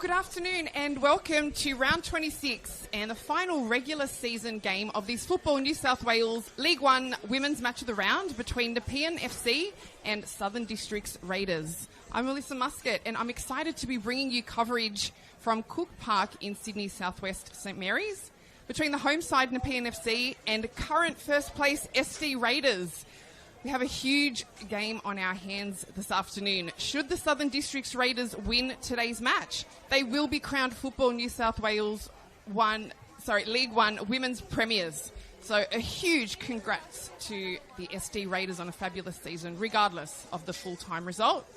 Good afternoon and welcome to round 26 and the final regular season game of this Football New South Wales League One Women's Match of the Round between Nepean FC and Southern Districts Raiders. I'm Melissa Muscat and I'm excited to be bringing you coverage from Cook Park in Sydney's southwest St Mary's between the home side Nepean FC and current first place SD Raiders. We have a huge game on our hands this afternoon. Should the Southern Districts Raiders win today's match, they will be crowned Football New South Wales League One Women's Premiers. So a huge congrats to the SD Raiders on a fabulous season, regardless of the full-time result.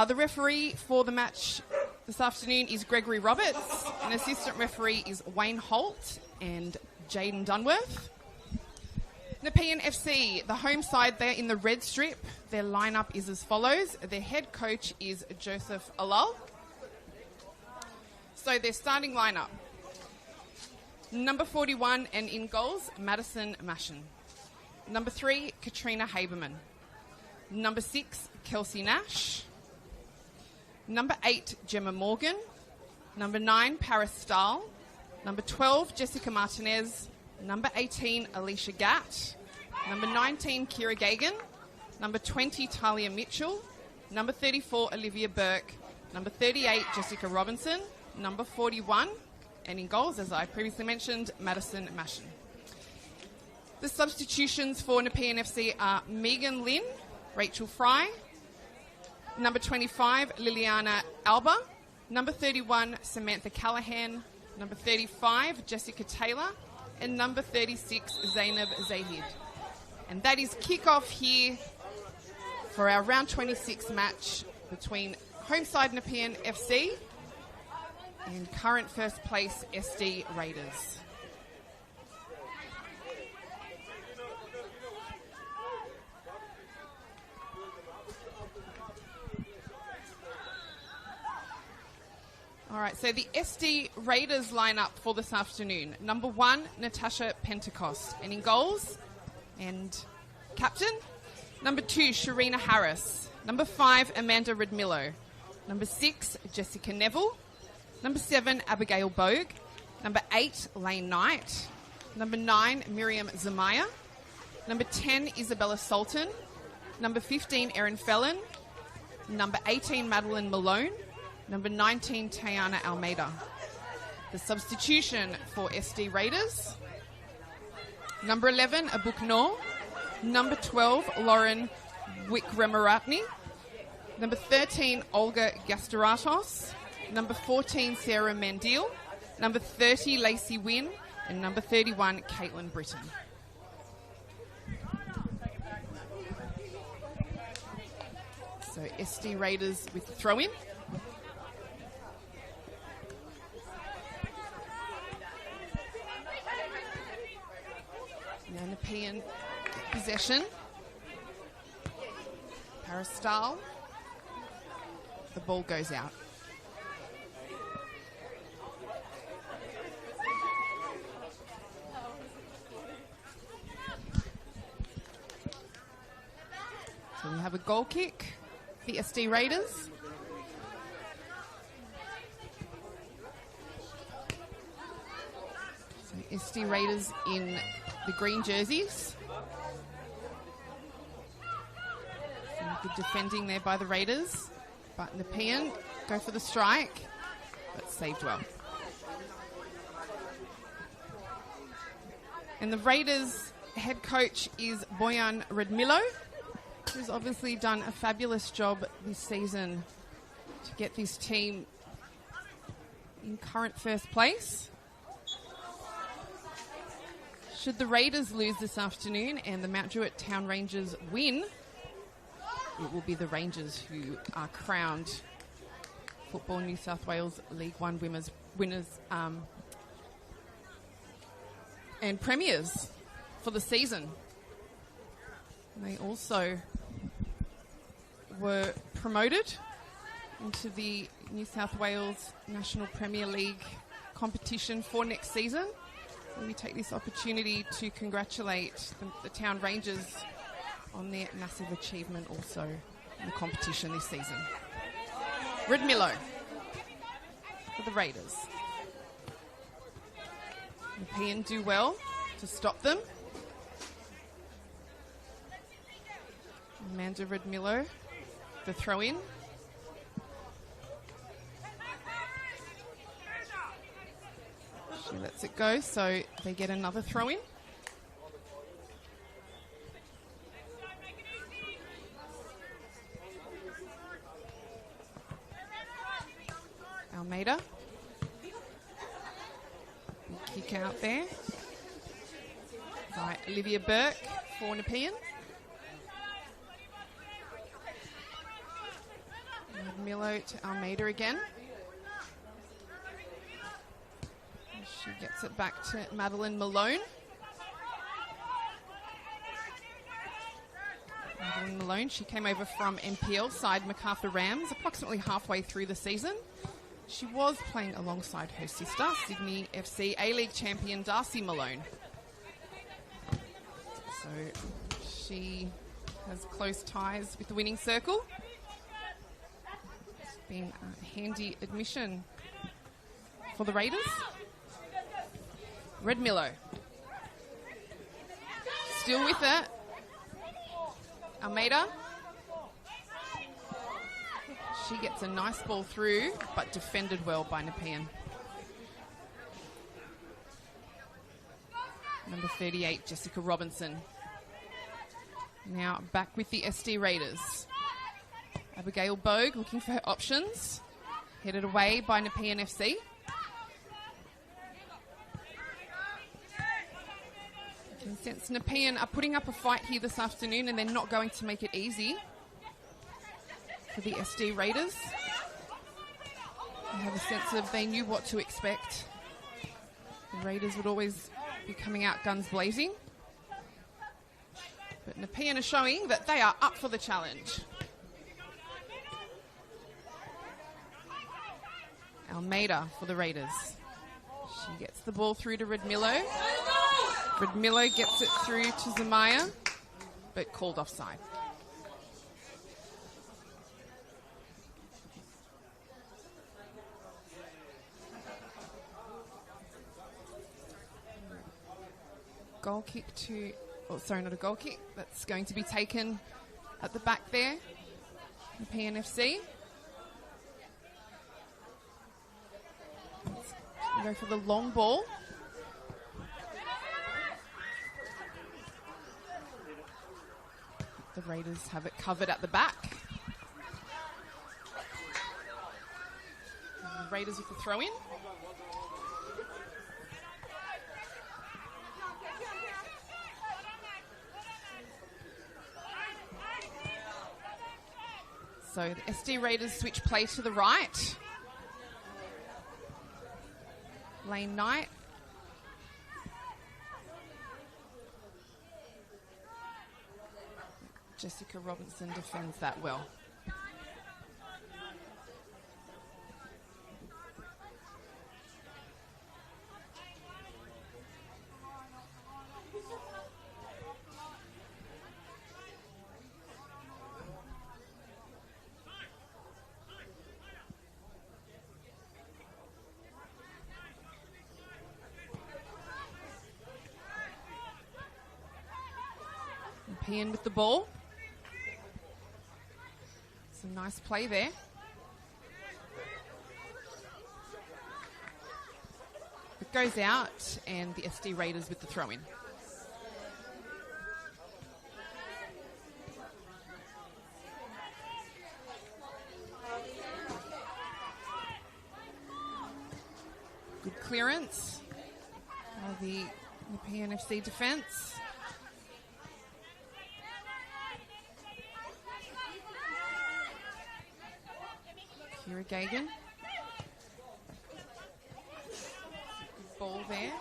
The referee for the match this afternoon is Gregory Roberts. An assistant referee is Wayne Holt and Jaden Dunworth. Nepean FC, the home side, they're in the red strip. Their lineup is as follows. Their head coach is Joseph Alal. So their starting lineup. Number 41 and in goals, Madison Mashin. Number 3, Katrina Haberman. Number 6, Kelsey Nash. Number 8, Gemma Morgan. Number 9, Paris Stahl. Number 12, Jessica Martinez. Number 18, Alicia Gatt. Number 19, Kira Gagan. Number 20, Talia Mitchell. Number 34, Olivia Burke. Number 38, Jessica Robinson. Number 41, and in goals, as I previously mentioned, Madison Mashin. The substitutions for Nepean FC are Megan Lynn, Rachel Fry. Number 25, Liliana Alba. Number 31, Samantha Callahan. Number 35, Jessica Taylor. And number 36, Zainab Zahid. And that is kick-off here for our round 26 match between home side Nepean FC and current first place SD Raiders. All right, so the SD Raiders lineup for this afternoon. Number 1, Natasha Pentecost. And in goals and captain. Number 2, Sharina Harris. Number 5, Amanda Redmillo. Number 6, Jessica Neville. Number 7, Abigail Bogue. Number 8, Lane Knight. Number 9, Miriam Zamaya. Number 10, Isabella Sultan. Number 15, Erin Fellon. Number 18, Madeline Malone. Number 19, Tayana Almeida. The substitution for SD Raiders. Number 11, Abuk Noor. Number 12, Lauren Wickramaratne. Number 13, Olga Gastaratos. Number 14, Sarah Mandil. Number 30, Lacey Wynn. And number 31, Caitlin Britton. So SD Raiders with the throw-in. Now Nepean possession. Paris Stahl. The ball goes out. So we have a goal kick, the SD Raiders. So SD Raiders in the green jerseys. Some good defending there by the Raiders. But Nepean go for the strike, but saved well. And the Raiders head coach is Boyan Redmillo, who's obviously done a fabulous job this season to get this team in current first place. Should the Raiders lose this afternoon and the Mount Druitt Town Rangers win, it will be the Rangers who are crowned Football New South Wales League One winners and premiers for the season. And they also were promoted into the New South Wales National Premier League competition for next season. So we take this opportunity to congratulate the Town Rangers on their massive achievement also in the competition this season. Redmillo. for the Raiders. Nepean do well to stop them. Amanda Redmillo, the throw-in. She lets it go, so they get another throw-in. Almeida. Kick out there by Olivia Burke for Nepean. Milo to Almeida again. She gets it back to Madeline Malone. Madeline Malone, she came over from NPL side MacArthur Rams approximately halfway through the season. She was playing alongside her sister, Sydney FC A-League champion Darcy Malone. So she has close ties with the winning circle. It's been a handy admission for the Raiders. Redmillo. Still with it. Almeida. She gets a nice ball through, but defended well by Nepean. Number 38, Jessica Robinson. Now back with the SD Raiders. Abigail Bogue looking for her options. Headed away by Nepean FC. You can sense Nepean are putting up a fight here this afternoon, and they're not going to make it easy for the SD Raiders. I have a sense of they knew what to expect. The Raiders would always be coming out guns blazing. But Nepean are showing that they are up for the challenge. Almeida for the Raiders. She gets the ball through to Redmillo. Redmillo gets it through to Zamaya, but called offside. Goal kick to, sorry, not a goal kick. That's going to be taken at the back there. The PNFC. Let's go for the long ball. The Raiders have it covered at the back. And the Raiders with the throw in. So the SD Raiders switch play to the right. Lane Knight. Jessica Robinson defends that well. Nepean with the ball. Some nice play there. It goes out, and the SD Raiders with the throw-in. Good clearance by the Nepean FC defence. Kira Gagan. Good ball there.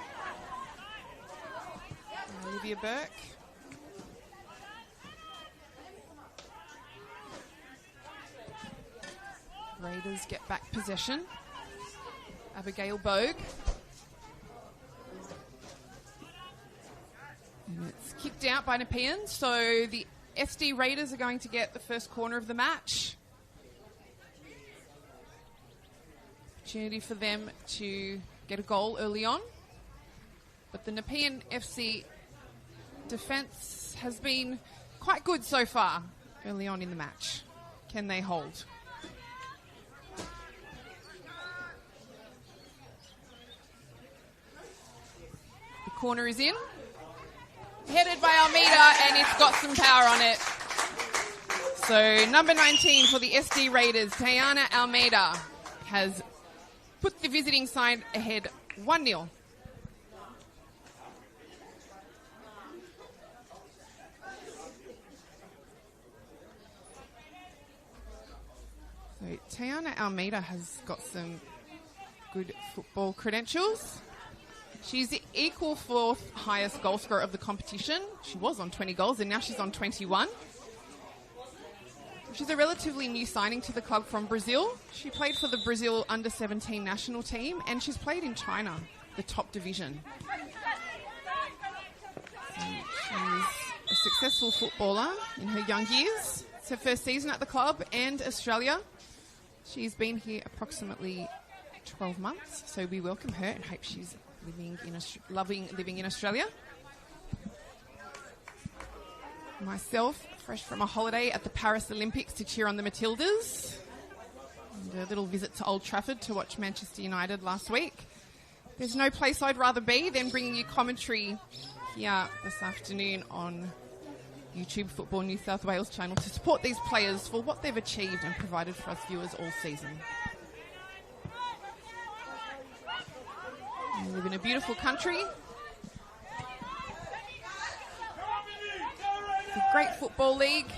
And Olivia Burke. Raiders get back possession. Abigail Bogue. And it's kicked out by Nepean, so the SD Raiders are going to get the first corner of the match. opportunity for them to get a goal early on. But the Nepean FC defence has been quite good so far early on in the match. Can they hold? The corner is in. Headed by Almeida, and it's got some power on it. So number 19 for the SD Raiders, Tayana Almeida, has put the visiting side ahead 1-0. So Tayana Almeida has got some good football credentials. She's the equal fourth highest goal scorer of the competition. She was on 20 goals and now she's on 21. She's a relatively new signing to the club from Brazil. She played for the Brazil under-17 national team and she's played in China, the top division. So she's a successful footballer in her young years. It's her first season at the club and Australia. She's been here approximately 12 months, so we welcome her and hope she's loving living in Australia. Myself, fresh from a holiday at the Paris Olympics to cheer on the Matildas. And a little visit to Old Trafford to watch Manchester United last week. There's no place I'd rather be than bringing you commentary here this afternoon on YouTube Football New South Wales channel to support these players for what they've achieved and provided for us viewers all season. We live in a beautiful country. It's a great football league.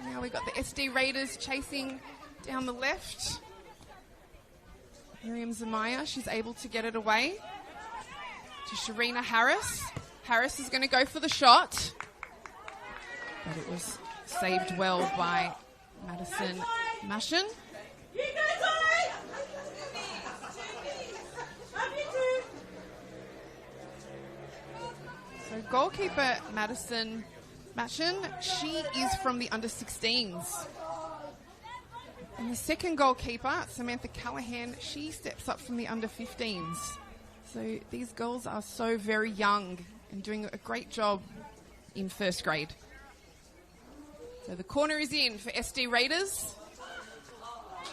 Now we've got the SD Raiders chasing down the left. Miriam Zamaya, she's able to get it away to Sharina Harris. Harris is going to go for the shot, but it was saved well by Madison Mashin. So goalkeeper Madison Mashin, she is from the under-16s. And the second goalkeeper, Samantha Callahan, she steps up from the under-15s. So these girls are so very young and doing a great job in first grade. So the corner is in for SD Raiders.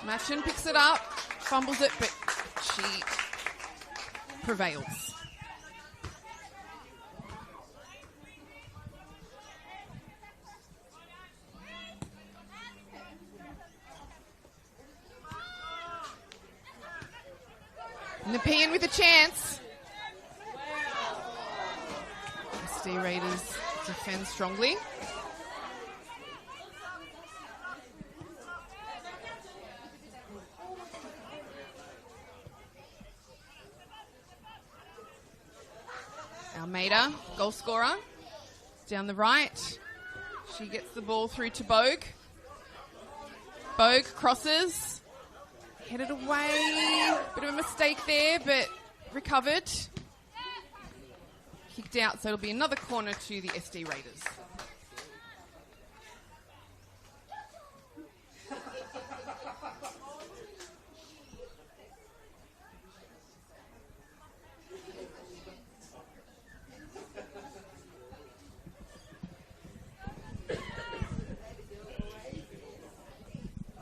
Machin picks it up, fumbles it, but she prevails. Nepean with a chance. SD Raiders defend strongly. Almeida, goal scorer, down the right. She gets the ball through to Bogue. Bogue crosses. Headed away. Bit of a mistake there, but recovered. Kicked out, so it'll be another corner to the SD Raiders.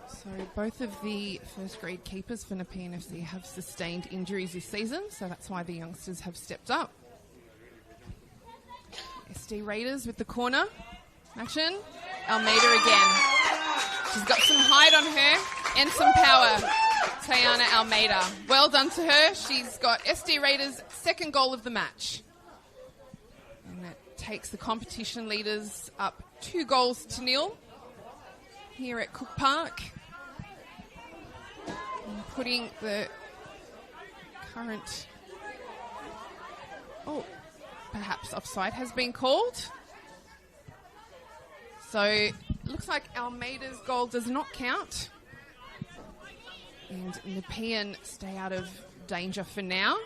So both of the first grade keepers for Nepean FC have sustained injuries this season, so that's why the youngsters have stepped up. SD Raiders with the corner. Action. Almeida again. She's got some height on her and some power. Tayana Almeida. Well done to her. She's got SD Raiders' second goal of the match. And that takes the competition leaders up 2-0 here at Cook Park. And putting the current... perhaps offside has been called. So it looks like Almeida's goal does not count. And Nepean stay out of danger for now,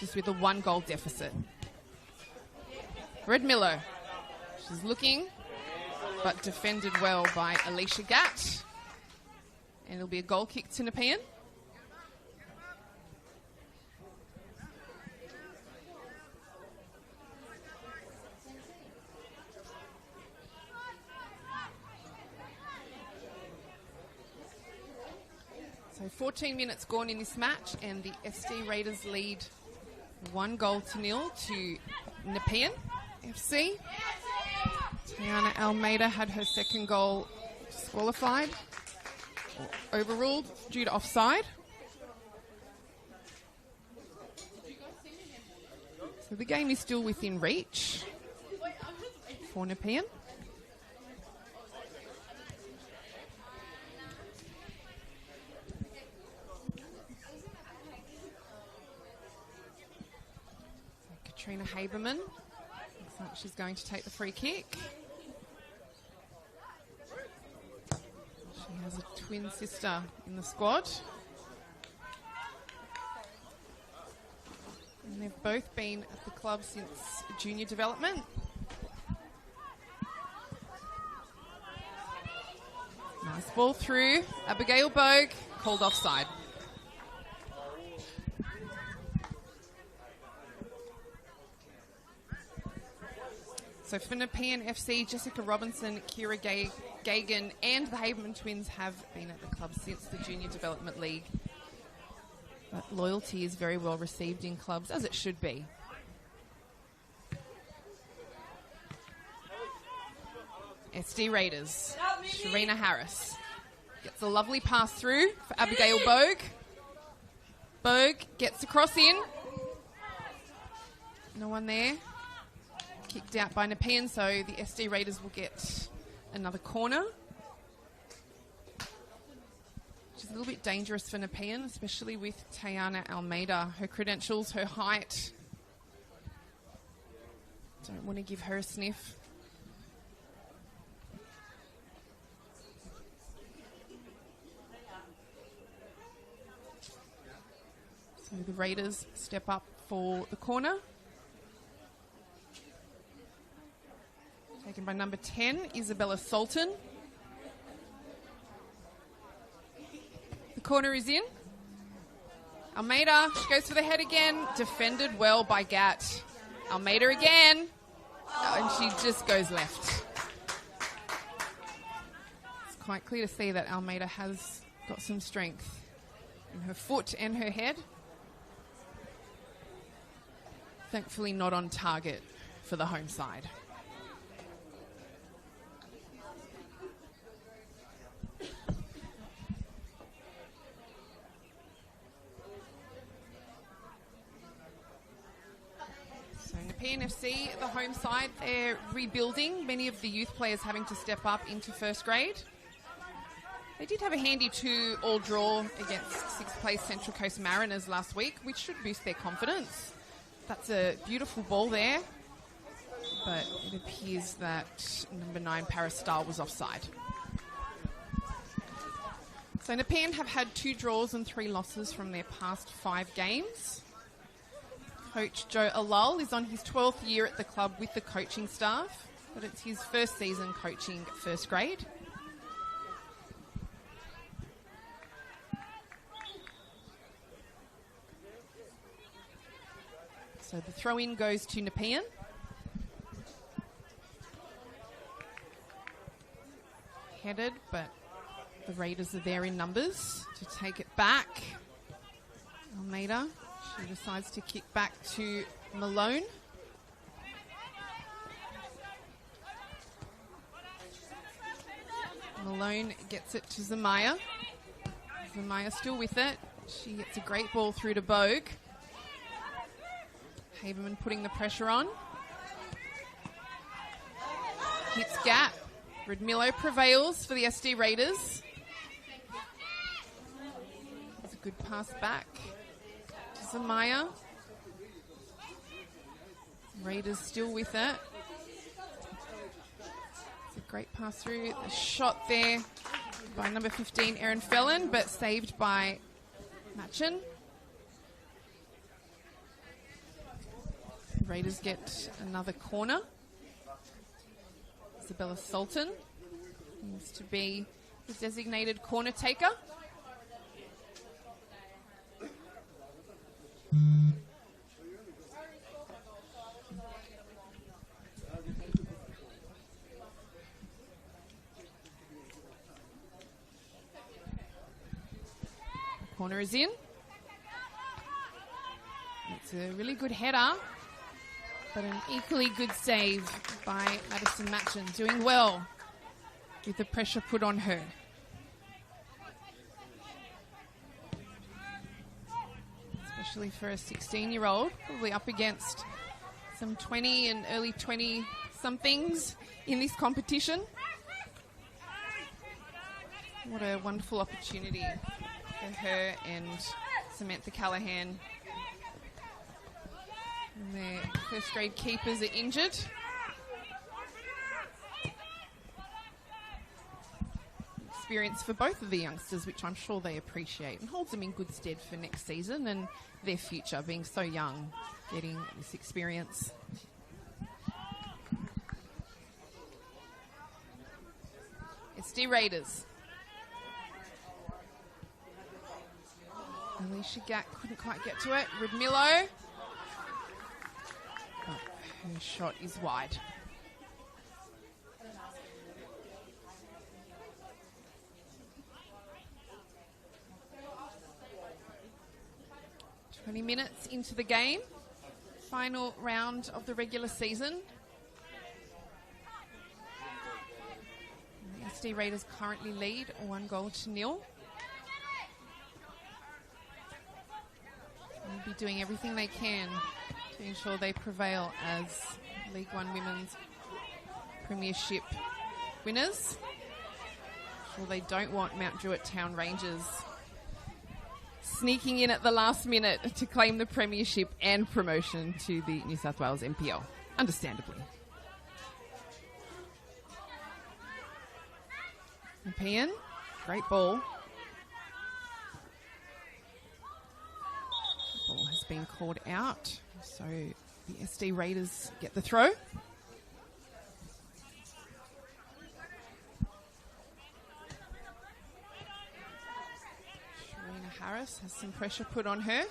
just with a 1-goal deficit. Red Miller, she's looking, but defended well by Alicia Gatt. And it'll be a goal kick to Nepean. So 14 minutes gone in this match, and the SD Raiders lead 1-0 to Nepean FC. Tiana Almeida had her second goal disqualified or overruled due to offside. So the game is still within reach for Nepean. Katrina Haberman, looks like she's going to take the free kick. She has a twin sister in the squad. And they've both been at the club since junior development. Nice ball through. Abigail Bogue, called offside. So for Nepean FC, Jessica Robinson, Kira Gagan and the Haberman twins have been at the club since the Junior Development League. But loyalty is very well received in clubs, as it should be. SD Raiders, Sharina Harris gets a lovely pass through for Abigail Bogue. Bogue gets a cross in. No one there. Kicked out by Nepean, so the SD Raiders will get another corner. Which is a little bit dangerous for Nepean, especially with Tiana Almeida. Her credentials, her height. Don't want to give her a sniff. So the Raiders step up for the corner. Taken by number 10, Isabella Sultan. The corner is in. Almeida, she goes for the head again. Defended well by Gat. Almeida again. And she just goes left. It's quite clear to see that Almeida has got some strength in her foot and her head. Thankfully not on target for the home side. Nepean FC, the home side, they're rebuilding. Many of the youth players having to step up into first grade. They did have a handy 2-all draw against 6th place Central Coast Mariners last week, which should boost their confidence. That's a beautiful ball there, but it appears that number 9 Paris Star was offside. So Nepean have had 2 draws and 3 losses from their past 5 games. Coach Joe Alal is on his 12th year at the club with the coaching staff, but it's his first season coaching first grade. So the throw-in goes to Nepean. Headed, but the Raiders are there in numbers to take it back. Almeida. She decides to kick back to Malone. Malone gets it to Zamaya. Zamaya still with it. She gets a great ball through to Bogue. Haberman putting the pressure on. Hits Gat. Redmillo prevails for the SD Raiders. It's a good pass back. Zamaya. Raiders still with it. It's a great pass through. A shot there by number 15, Erin Fellon, but saved by Machin. Raiders get another corner. Isabella Sultan needs to be the designated corner taker. Corner is in. It's a really good header, but an equally good save by Madison Matchin, doing well with the pressure put on her. Especially for a 16-year-old, probably up against some 20 and early 20-somethings in this competition. What a wonderful opportunity for her and Samantha Callahan. And their first grade keepers are injured. Experience for both of the youngsters, which I'm sure they appreciate, and holds them in good stead for next season and their future, being so young, getting this experience. SD Raiders. Alicia Gatt couldn't quite get to it. Rudmilo. But her shot is wide. "20 minutes into the game, final round of the regular season. The SD Raiders currently lead 1-0. They'll be doing everything they can to ensure they prevail as League One Women's Premiership winners. Sure, they don't want Mount Druitt Town Rangers sneaking in at the last minute to claim the premiership and promotion to the New South Wales NPL, understandably. Nepean, great ball. The ball has been called out, so the SD Raiders get the throw. Harris has some pressure put on her.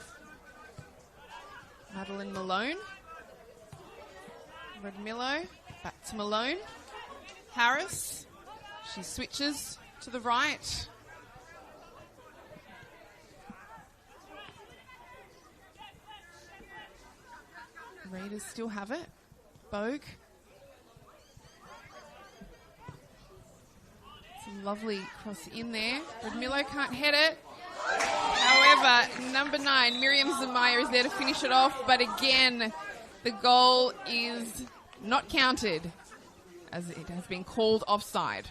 Madeline Malone. Rudmilo, back to Malone. Harris, she switches to the right. Raiders still have it. Bogue. It's a lovely cross in there. Rudmilo can't head it. However, number 9, Miriam Zamaya, is there to finish it off, but again, the goal is not counted as it has been called offside.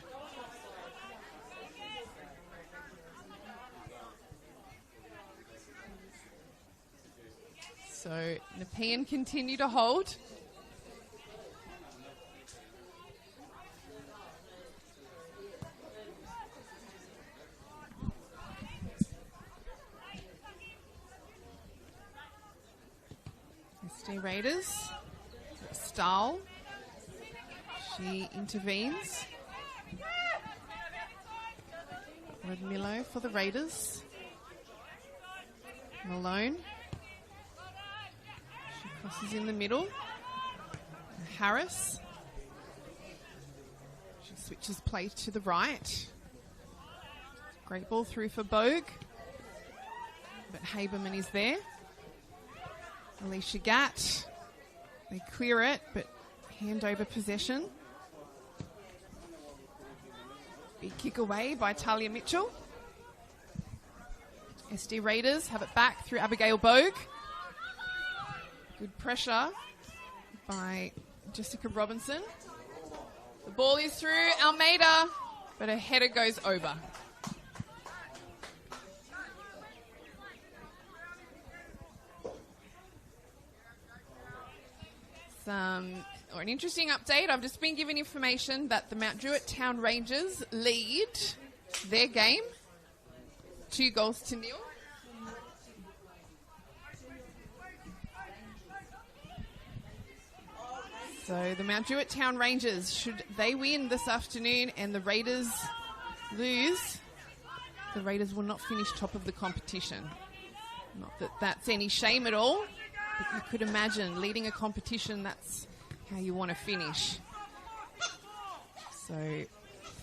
So Nepean continue to hold. SD Raiders. Stahl. She intervenes. Rudmilo for the Raiders. Malone. She crosses in the middle. Harris. She switches play to the right. Great ball through for Bogue. But Haberman is there. Alicia Gatt. They clear it, but hand over possession. Big kick away by Talia Mitchell. SD Raiders have it back through Abigail Bogue. Good pressure by Jessica Robinson. The ball is through Almeida, but a header goes over. An interesting update. I've just been given information that the Mount Druitt Town Rangers lead their game 2-0. So the Mount Druitt Town Rangers, should they win this afternoon and the Raiders lose, the Raiders will not finish top of the competition. Not that that's any shame at all, but you could imagine leading a competition, that's how you want to finish. So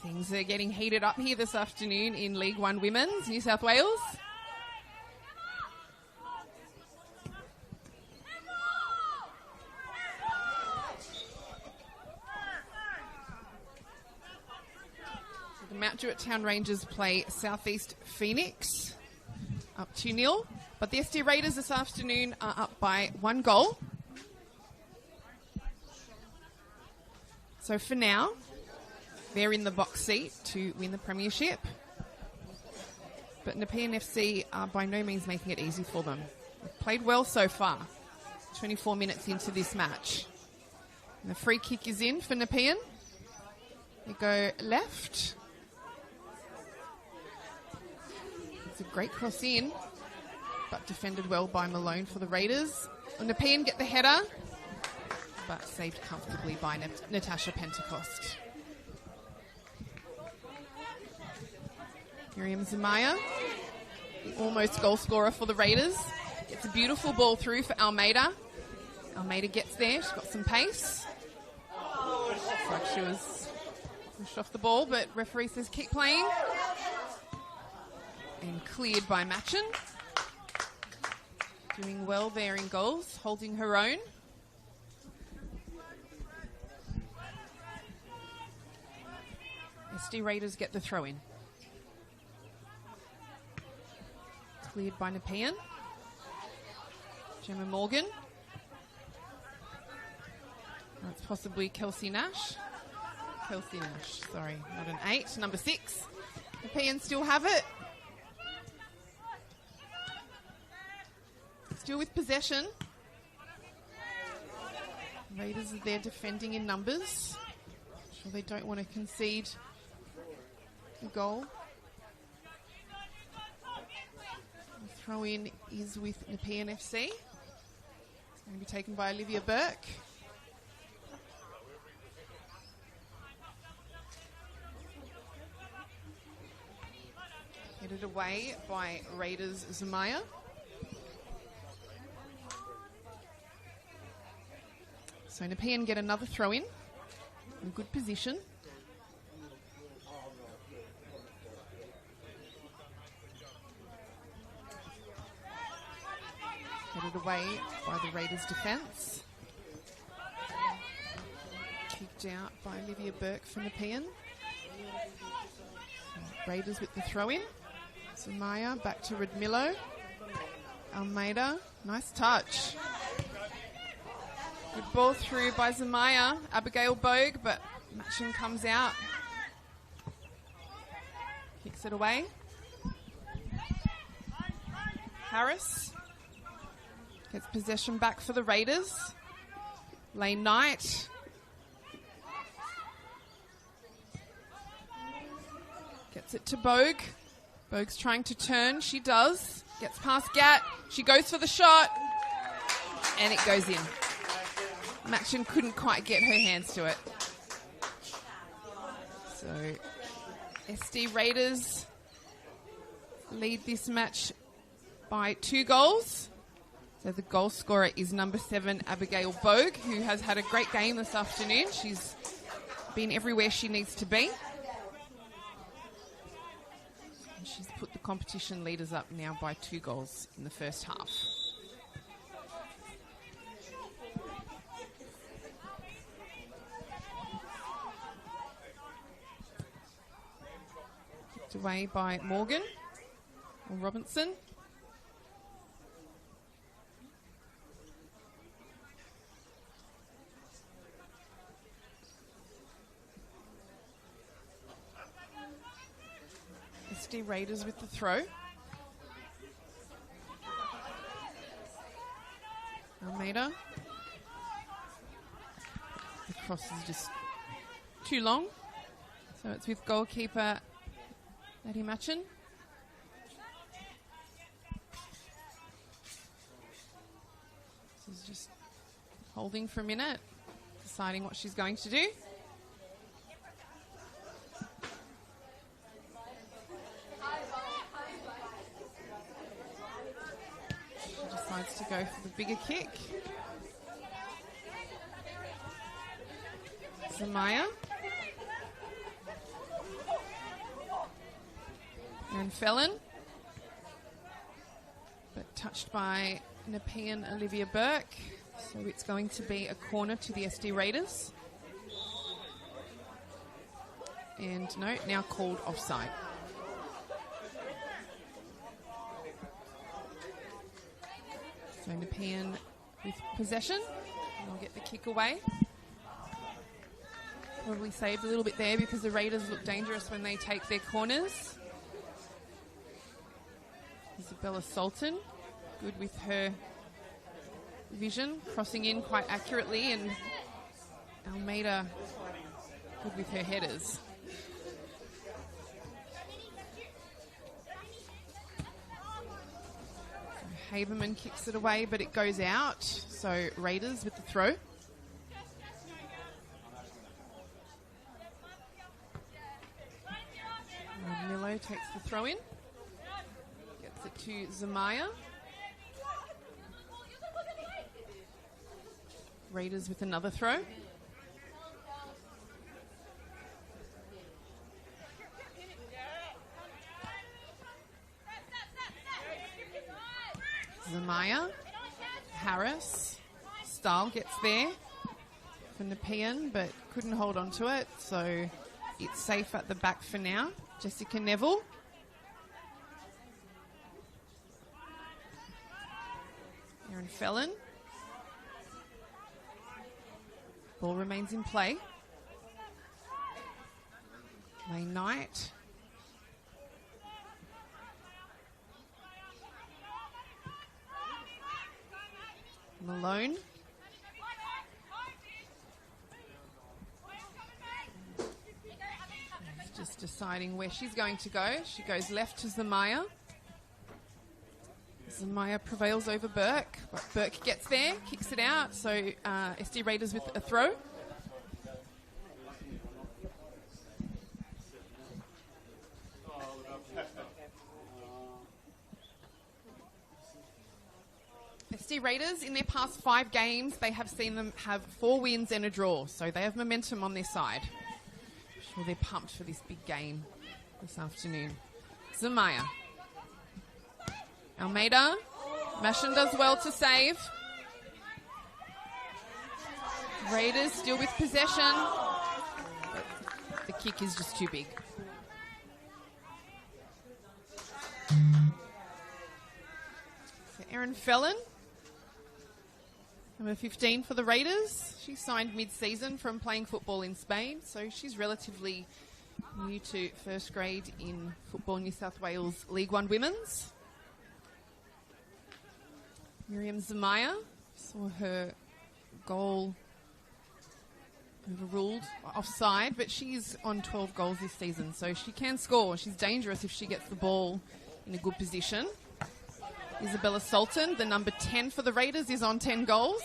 things are getting heated up here this afternoon in League One Women's, New South Wales. Mount Druitt Town Rangers play Southeast Phoenix, up 2-0. But the SD Raiders this afternoon are up by 1 goal. So for now, they're in the box seat to win the premiership. But Nepean FC are by no means making it easy for them. They've played well so far, 24 minutes into this match. And the free kick is in for Nepean. They go left. It's a great cross in, but defended well by Malone for the Raiders. Nepean get the header, but saved comfortably by Natasha Pentecost. Miriam Zamaya, the almost goal scorer for the Raiders. Gets a beautiful ball through for Almeida. Almeida gets there. She's got some pace. Looks like she was pushed off the ball, but referee says keep playing. And cleared by Machen. Doing well there in goals, holding her own. SD Raiders get the throw in. Cleared by Nepean. Gemma Morgan. That's possibly Kelsey Nash. Kelsey Nash, sorry, not an 8. Number 6. Nepean still have it. Still with possession. Raiders are there defending in numbers. Sure they don't want to concede a goal. The throw in is with Nepean FC. It's going to be taken by Olivia Burke. Headed away by Raiders Zamaya. So Nepean get another throw in good position. Headed away by the Raiders defence. Kicked out by Olivia Burke for Nepean. Raiders with the throw in. Zamaya back to Redmillo. Almeida, nice touch. Good ball through by Zamaya. Abigail Bogue, but Machen comes out. Kicks it away. Harris gets possession back for the Raiders. Lane Knight. Gets it to Bogue. Bogue's trying to turn. She does. Gets past Gat. She goes for the shot. And it goes in. Machen couldn't quite get her hands to it. So, SD Raiders lead this match by 2 goals. So the goal scorer is number 7, Abigail Bogue, who has had a great game this afternoon. She's been everywhere she needs to be. And she's put the competition leaders up now by 2 goals in the first half. Kicked away by Morgan or Robinson. SD Raiders with the throw. Almeida. The cross is just too long. So it's with goalkeeper Maddie Machen. This is just holding for a minute, deciding what she's going to do. Decides to go for the bigger kick. Zamaya. And Felon. But touched by Nepean Olivia Burke. So it's going to be a corner to the SD Raiders. And no, now called offside. So Nepean with possession. They'll get the kick away. Probably saved a little bit there because the Raiders look dangerous when they take their corners. Isabella Sultan, good with her vision, crossing in quite accurately, and Almeida, good with her headers. So Haberman kicks it away, but it goes out. So Raiders with the throw. Milo takes the throw in. Gets it to Zamaya. Raiders with another throw. Zamaya. Harris. Stahl gets there for Nepean, but couldn't hold on to it, so it's safe at the back for now. Jessica Neville. Erin Felon. Ball remains in play. Lane Knight. Malone. She's just deciding where she's going to go. She goes left to Zamaya. Zamaya prevails over Burke, but Burke gets there, kicks it out, so SD Raiders with a throw. SD Raiders, in their past 5 games, they have seen them have 4 wins and a draw, so they have momentum on their side. I'm sure they're pumped for this big game this afternoon. Zamaya. Almeida. Mashin does well to save. Raiders still with possession, but the kick is just too big. So Erin Felon, number 15 for the Raiders. She signed mid-season from playing football in Spain, so she's relatively new to first grade in Football New South Wales League One Women's. Miriam Zamaya, saw her goal overruled offside, but she's on 12 goals this season, so she can score. She's dangerous if she gets the ball in a good position. Isabella Sultan, the number 10 for the Raiders, is on 10 goals.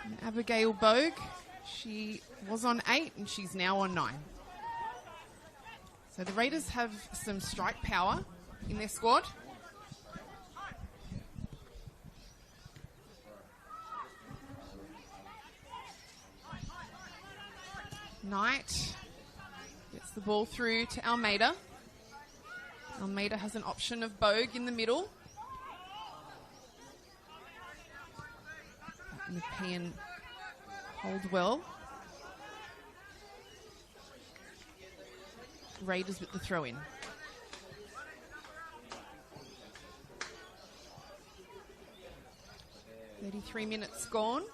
And Abigail Bogue, she was on 8 and she's now on 9. So the Raiders have some strike power in their squad. Knight gets the ball through to Almeida. Almeida has an option of Bogue in the middle. Nepean hold well. Raiders with the throw in. $33 minutes gone.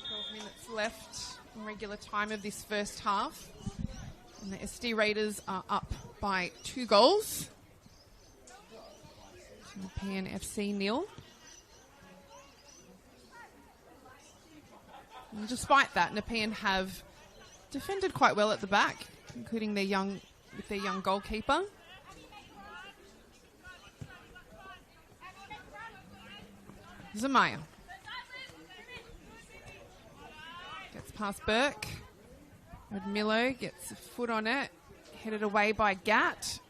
12 minutes left in regular time of this first half. And the SD Raiders are up by 2 goals. Nepean FC 0. And despite that, Nepean have defended quite well at the back, including their young goalkeeper. Zamaya gets past Burke. Milo gets a foot on it, headed away by Gatt.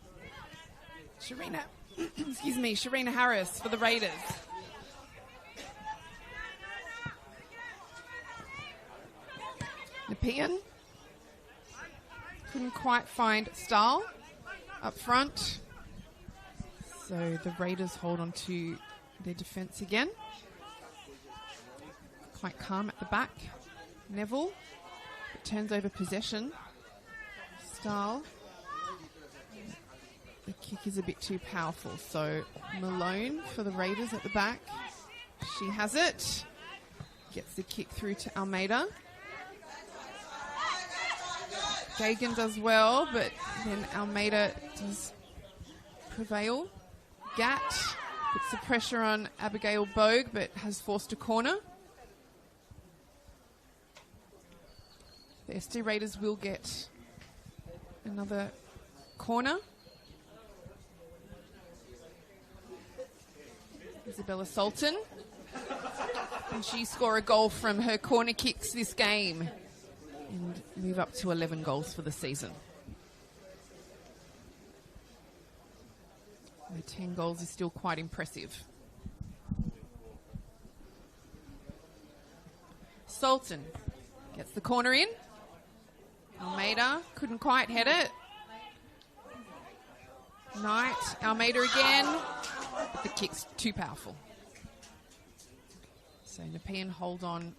Sharina Harris for the Raiders. Nepean couldn't quite find Stahl up front, so the Raiders hold on to their defence again. Quite calm at the back. Neville, turns over possession. Stahl. The kick is a bit too powerful, so Malone for the Raiders at the back. She has it. Gets the kick through to Almeida. Gagan does well, but then Almeida does prevail. Gat puts the pressure on Abigail Bogue, but has forced a corner. The ST Raiders will get another corner. Isabella Sultan. And she score a goal from her corner kicks this game and move up to 11 goals for the season. The 10 goals is still quite impressive. Sultan gets the corner in. Almeida couldn't quite head it. Knight, Almeida again, but the kick's too powerful. So Nepean hold on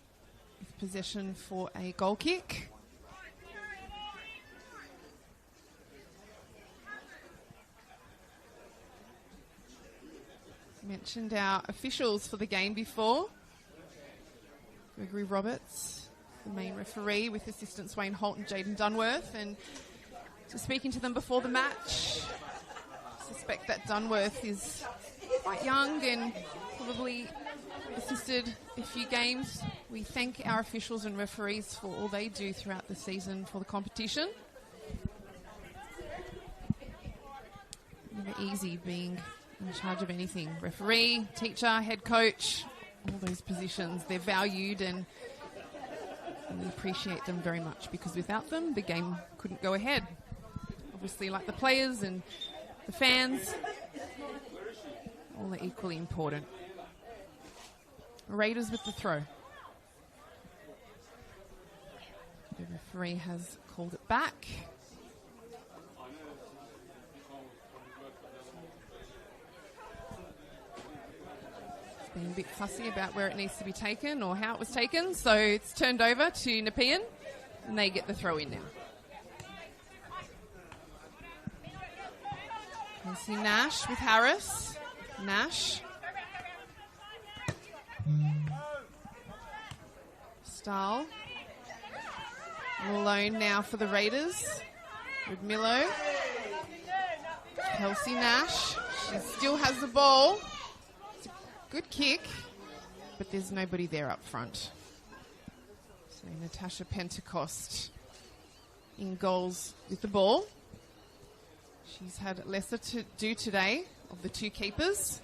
with possession for a goal kick. Mentioned our officials for the game before. Gregory Roberts, the main referee, with assistants Wayne Holt and Jaden Dunworth. And just speaking to them before the match, I suspect that Dunworth is quite young and probably assisted a few games. We thank our officials and referees for all they do throughout the season for the competition. Never easy being in charge of anything. Referee, teacher, head coach, all those positions, they're valued and we appreciate them very much, because without them, the game couldn't go ahead. Obviously, like the players and the fans, all are equally important. Raiders with the throw. The referee has called it back. Being a bit fussy about where it needs to be taken or how it was taken, so it's turned over to Nepean and they get the throw in now. You see Nash with Harris. Nash. Stahl. Malone now for the Raiders. Rudmilo. Kelsey Nash. She still has the ball. Good kick, but there's nobody there up front. So Natasha Pentecost in goals with the ball. She's had lesser to do today of the two keepers.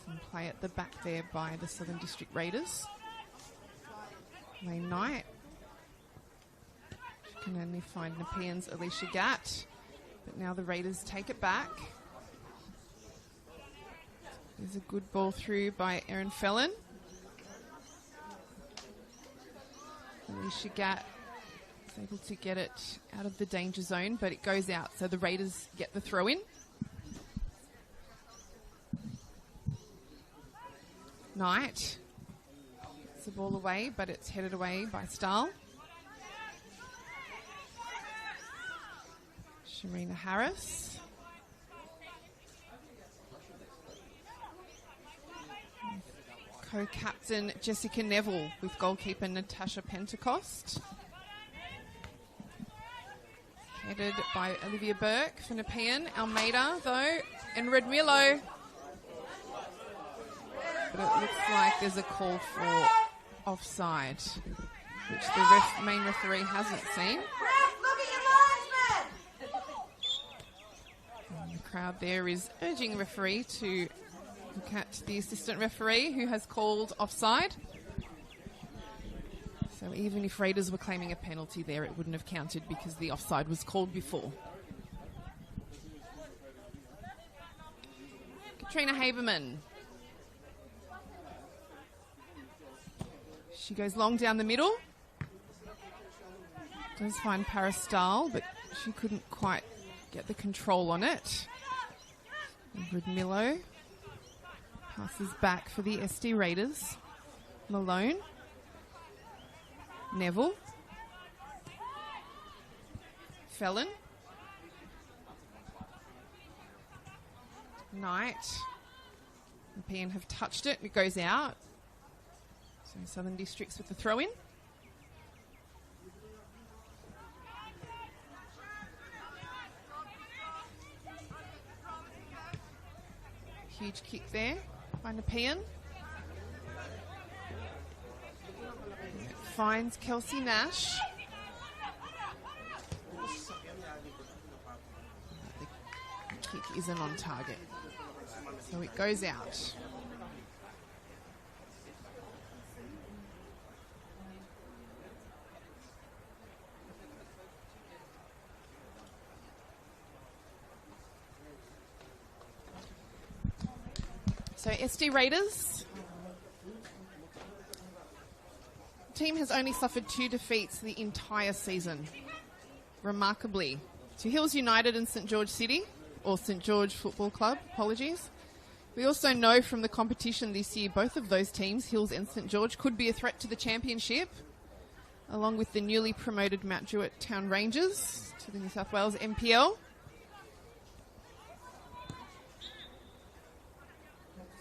Some play at the back there by the Southern District Raiders. Lane Knight. Can only find Nepean's Alicia Gatt, but now the Raiders take it back. There's a good ball through by Erin Fellon. Alicia Gatt is able to get it out of the danger zone, but it goes out, so the Raiders get the throw in. Knight gets the ball away, but it's headed away by Stahl. Sharina Harris. Co-captain Jessica Neville with goalkeeper Natasha Pentecost. Headed by Olivia Burke for Nepean. Almeida, though, and Redmillo. But it looks like there's a call for offside, which the main referee hasn't seen. Crowd there is urging the referee to look at the assistant referee who has called offside. So even if Raiders were claiming a penalty there, it wouldn't have counted because the offside was called before. Katrina Haberman. She goes long down the middle. Does find Paris Stahl, but she couldn't quite get the control on it. Good Milo. Passes back for the SD Raiders. Malone. Neville. Felon. Knight. Nepean have touched it. It goes out. So Southern Districts with the throw-in. Huge kick there by Nepean. It finds Kelsey Nash. The kick isn't on target, so it goes out. So SD Raiders. The team has only suffered 2 defeats the entire season. Remarkably, to Hills United and St George City, or St George Football Club, apologies. We also know from the competition this year, both of those teams, Hills and St George, could be a threat to the championship, along with the newly promoted Mount Druitt Town Rangers to the New South Wales NPL.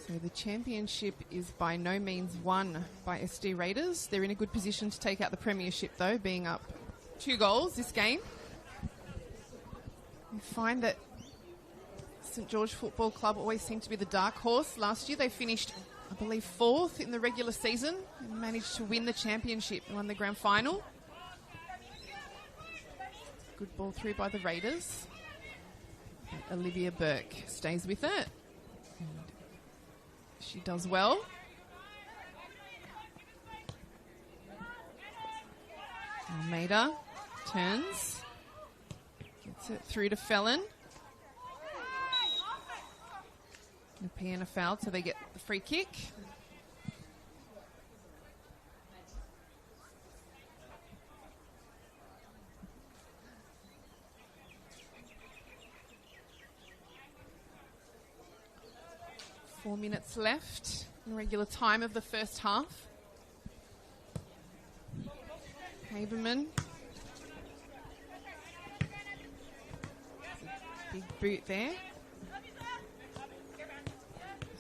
So the championship is by no means won by SD Raiders. They're in a good position to take out the premiership, though, being up 2 goals this game. We find that St George Football Club always seemed to be the dark horse. Last year they finished, I believe, 4th in the regular season and managed to win the championship and won the grand final. Good ball through by the Raiders. Olivia Burke stays with it. She does well. Almeida turns. Gets it through to Felon. Nepean are fouled, so they get the free kick. Four minutes left in regular time of the first half. Haberman. Big boot there.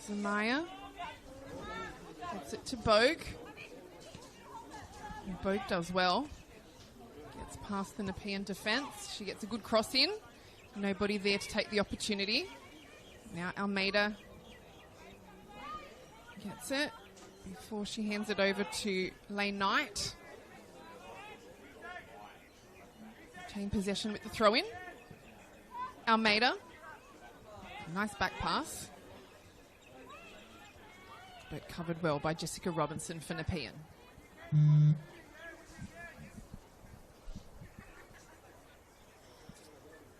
Zamaya. Gets it to Bogue. And Bogue does well. Gets past the Nepean defence. She gets a good cross in. Nobody there to take the opportunity. Now Almeida gets it before she hands it over to Lane Knight. Retain possession with the throw-in. Almeida. Nice back pass. But covered well by Jessica Robinson for Nepean.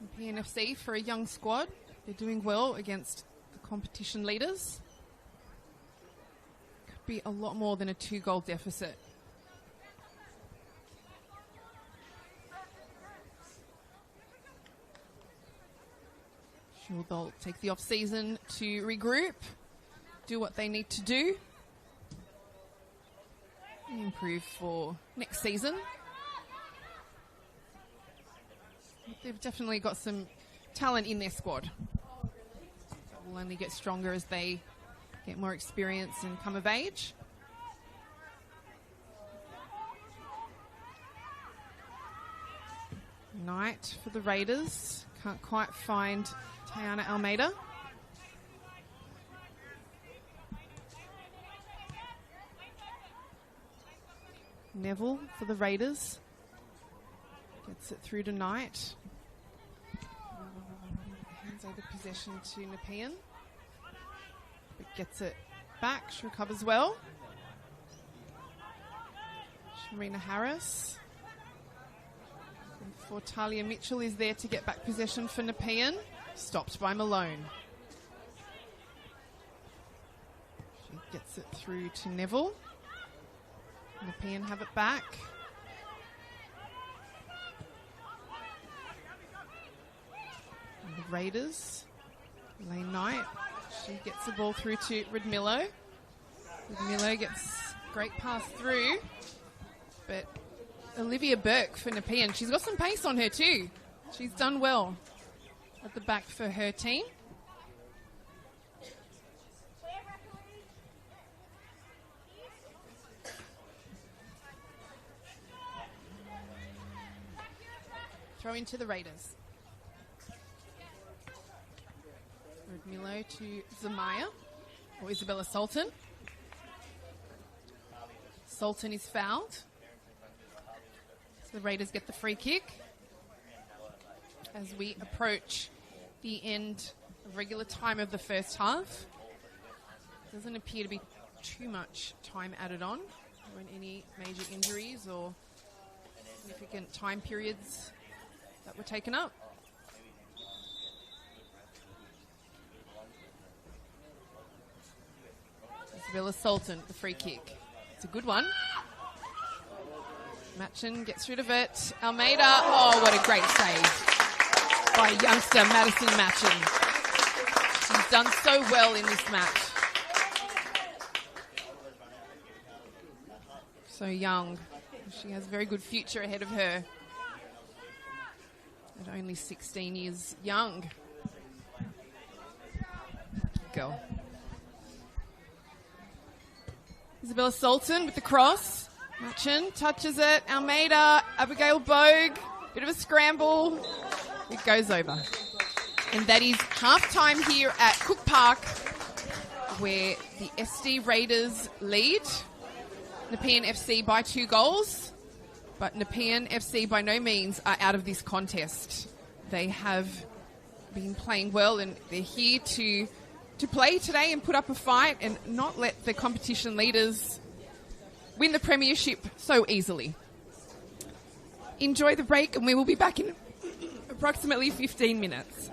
Nepean FC, for a young squad, they're doing well against the competition leaders. Be a lot more than a 2-goal deficit. Sure, they'll take the off-season to regroup, do what they need to do, and improve for next season. They've definitely got some talent in their squad. Will only get stronger as they get more experience and come of age. Knight for the Raiders. Can't quite find Tiana Almeida. Neville for the Raiders. Gets it through to Knight. Hands over possession to Nepean. But gets it back. She recovers well. Sharina Harris. For Talia Mitchell is there to get back possession for Nepean. Stopped by Malone. She gets it through to Neville. Nepean have it back. And the Raiders Lane Knight, she gets the ball through to Radmillo. Radmillo gets great pass through, but Olivia Burke for Nepean, she's got some pace on her too. She's done well at the back for her team. Throw into the Raiders. Radmillo to Zamaya, or Isabella Sultan. Sultan is fouled. So the Raiders get the free kick as we approach the end of regular time of the first half. Doesn't appear to be too much time added on. There weren't any major injuries or significant time periods that were taken up. Isabella Sultan, the free kick. It's a good one. Machin gets rid of it. Almeida, oh, what a great save by youngster Madison Machin. She's done so well in this match. So young. She has a very good future ahead of her. At only 16 years young. Go. Isabella Sultan with the cross. Machin touches it. Almeida, Abigail Bogue. Bit of a scramble. It goes over. And that is half-time here at Cook Park, where the SD Raiders lead Nepean FC by 2 goals. But Nepean FC by no means are out of this contest. They have been playing well, and they're here to play today and put up a fight and not let the competition leaders win the premiership so easily. Enjoy the break, and we will be back in approximately 15 minutes.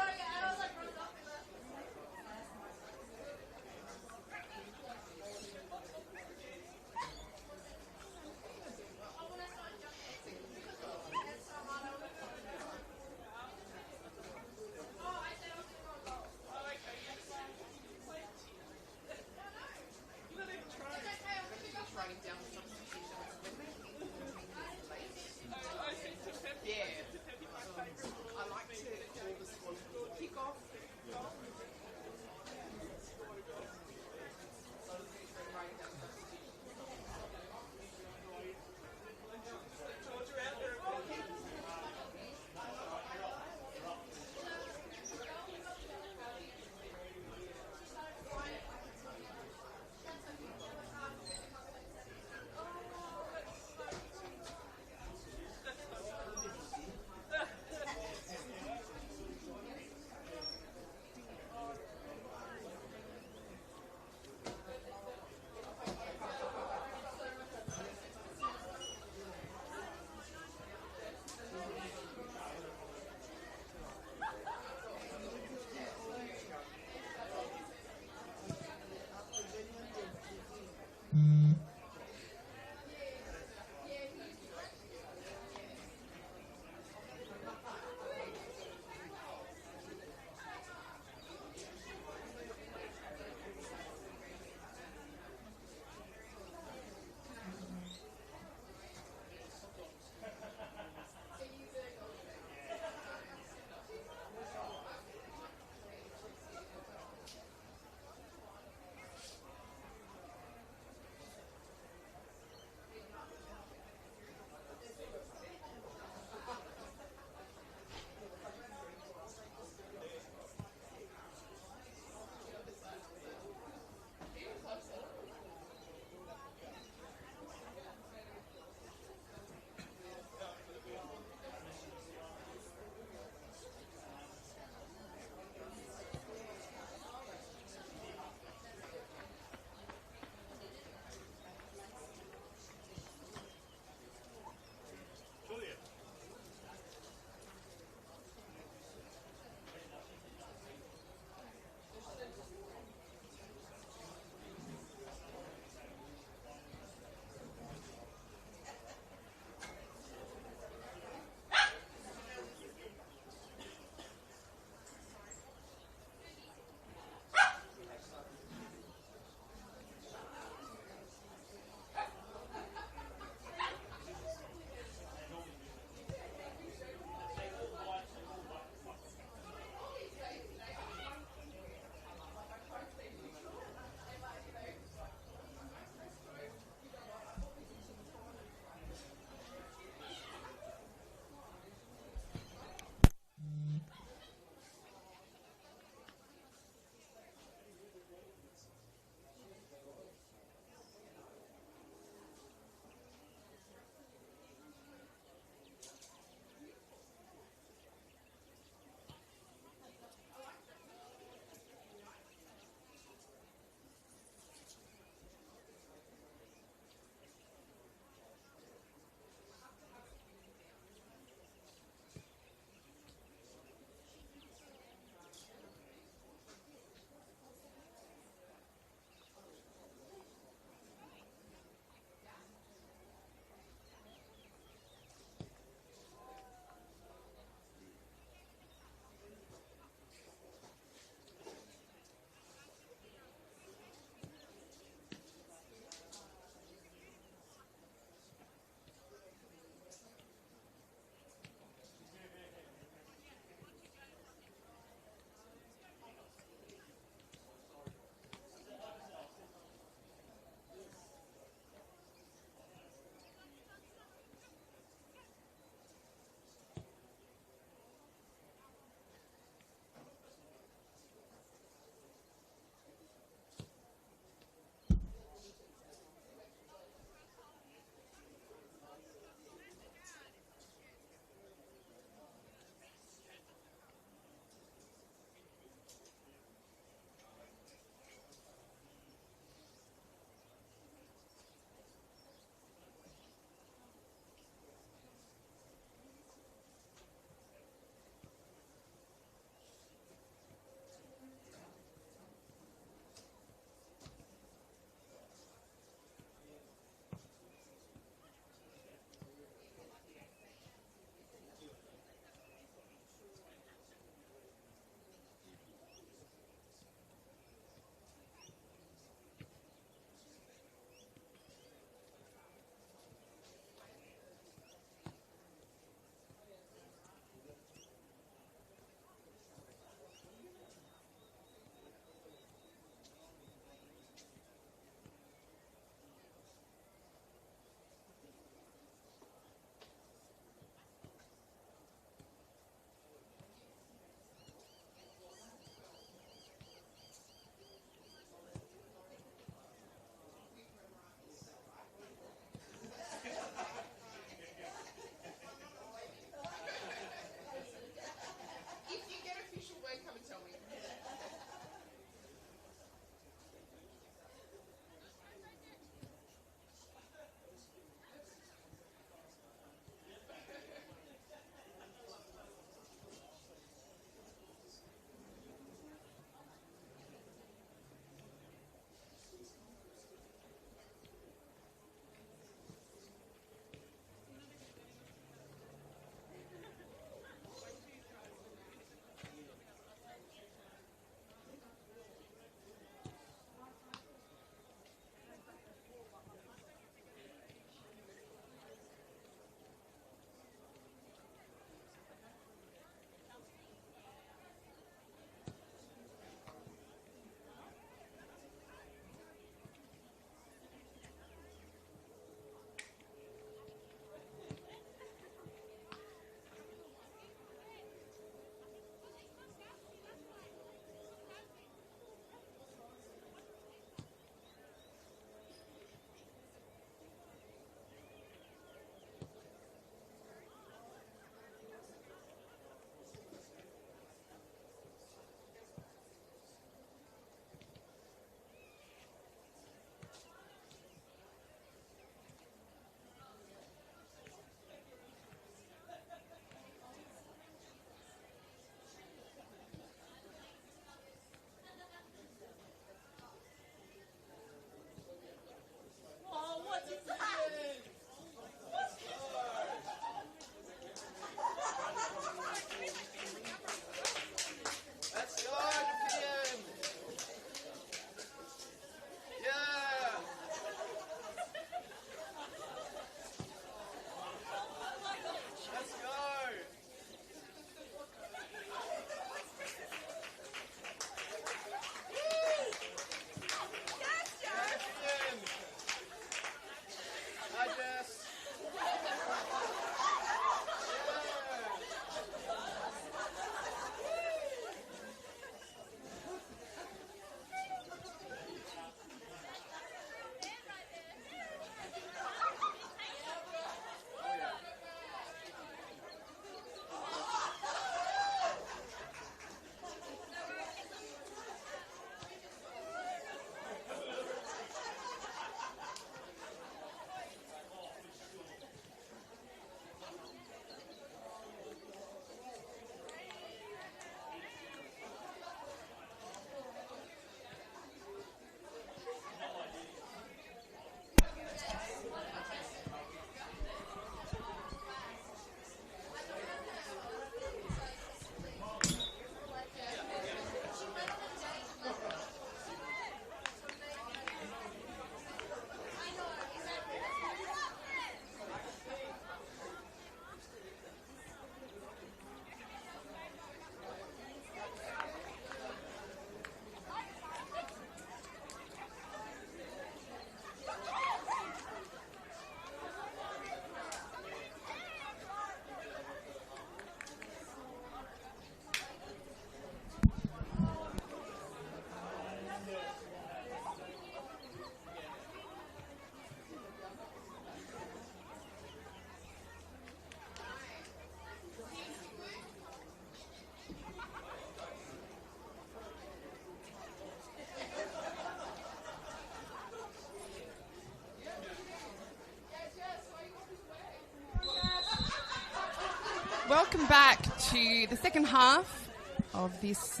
Welcome back to the second half of this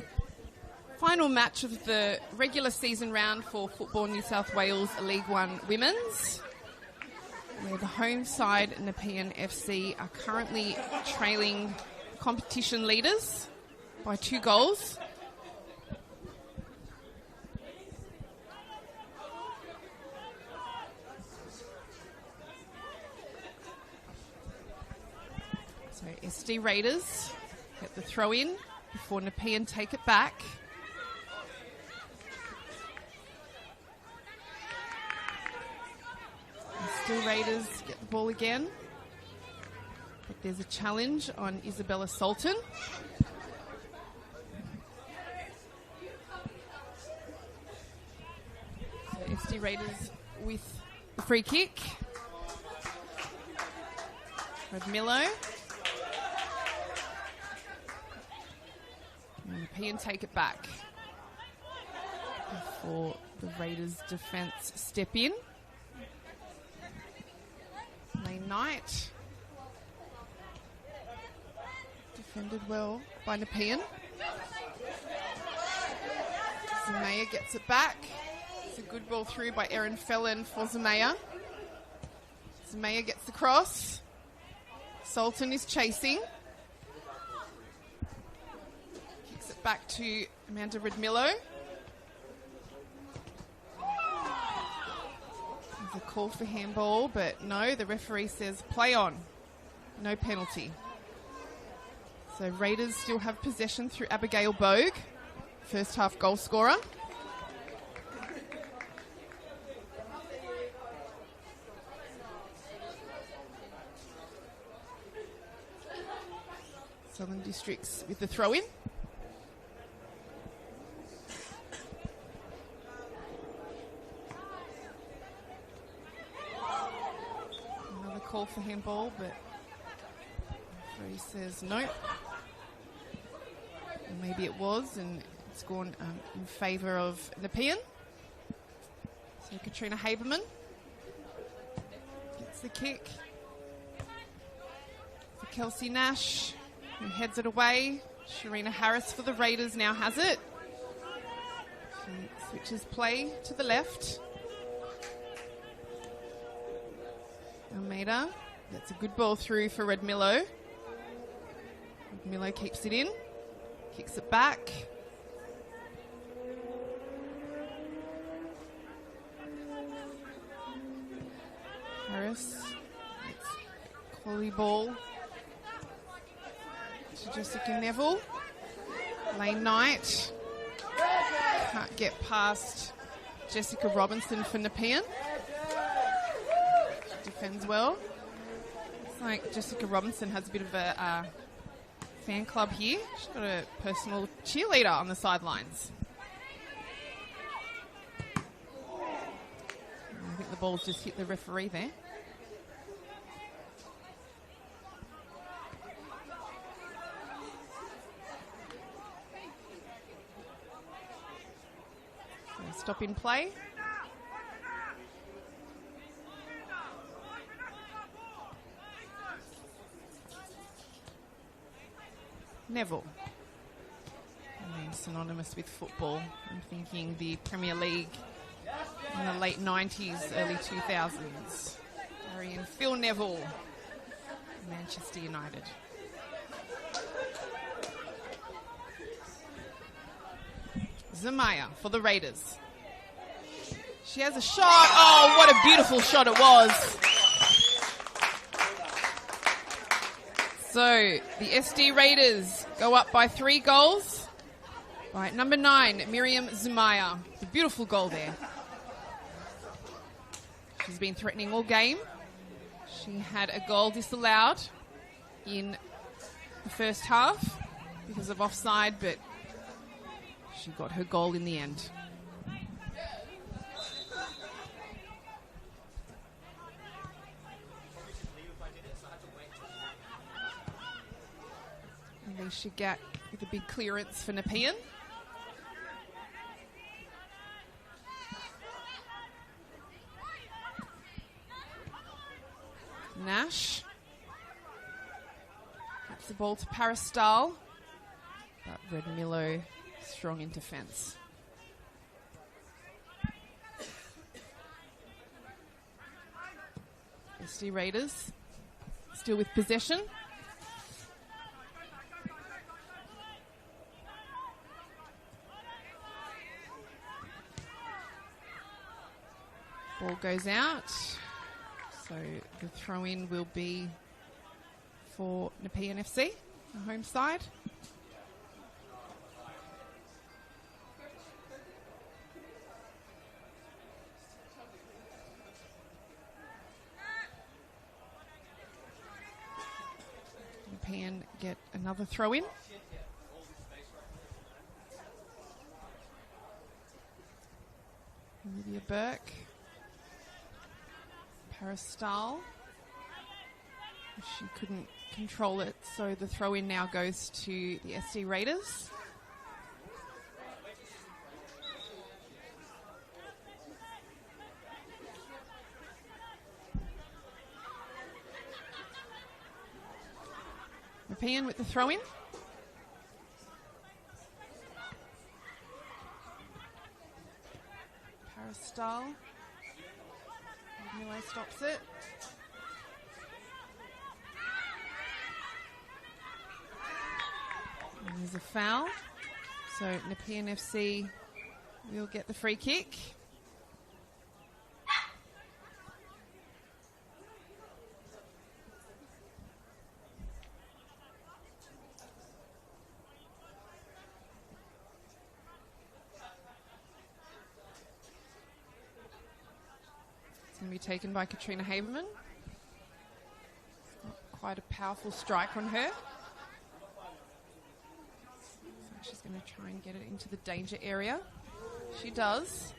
final match of the regular season round for Football New South Wales League One Women's, where the home side Nepean FC are currently trailing competition leaders by 2 goals. So SD Raiders get the throw in before Nepean take it back. SD Raiders get the ball again. But there's a challenge on Isabella Sultan. So SD Raiders with the free kick. Red Milo. And Nepean take it back before the Raiders defence step in. Lane Knight. Defended well by Nepean. Zamaya gets it back. It's a good ball through by Erin Felon for Zamaya. Zamaya gets the cross. Sultan is chasing. Kicks it back to Amanda Redmillo. There's a call for handball, but no, the referee says play on. No penalty. So Raiders still have possession through Abigail Bogue, first half goal scorer. Southern Districts with the throw-in. Another call for handball, but the referee says no. Or maybe it was, and it's gone in favour of Nepean. So Katrina Haberman gets the kick for Kelsey Nash, who heads it away. Sharina Harris for the Raiders now has it. She switches play to the left. Almeida gets a good ball through for Redmillo. Redmillo keeps it in. Kicks it back. Harris gets quality ball to Jessica Neville. Lane Knight can't get past Jessica Robinson for Nepean. She defends well. It's like Jessica Robinson has a bit of a fan club here. She's got a personal cheerleader on the sidelines. I think the ball's just hit the referee there. So stop in play. Neville. A name synonymous with football. I'm thinking the Premier League in the late 90s, early 2000s. Arian Phil Neville, Manchester United. Zamaya for the Raiders. She has a shot. Oh, what a beautiful shot it was. So the SD Raiders go up by 3 goals. Right, number 9, Miriam Zamaya. It's a beautiful goal there. She's been threatening all game. She had a goal disallowed in the first half because of offside, but she got her goal in the end. Alicia Gatt with a big clearance for Nepean. Nash Gets the ball to Paristal. But Red Milo strong in defence. SD Raiders still with possession. Ball goes out. So the throw-in will be for Nepean FC, the home side. Nepean get another throw-in. Olivia Burke. Paristal. She couldn't control it, so the throw-in now goes to the SD Raiders. Nepean with the throw-in. Paristal. Milo stops it. And there's a foul. So Nepean FC will get the free kick. Going to be taken by Katrina Haberman. Quite a powerful strike on her. So she's going to try and get it into the danger area. She does,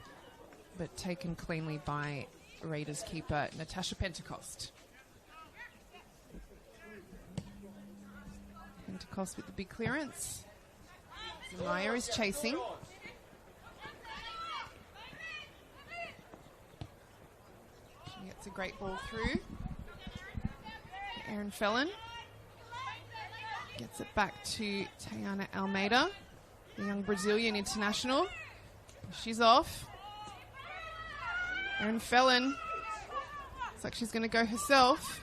but taken cleanly by Raiders keeper Natasha Pentecost. Pentecost with the big clearance. Zamaya is chasing. Gets a great ball through. Erin Felon gets it back to Tayana Almeida, the young Brazilian international. She's off. Erin Felon looks like she's going to go herself.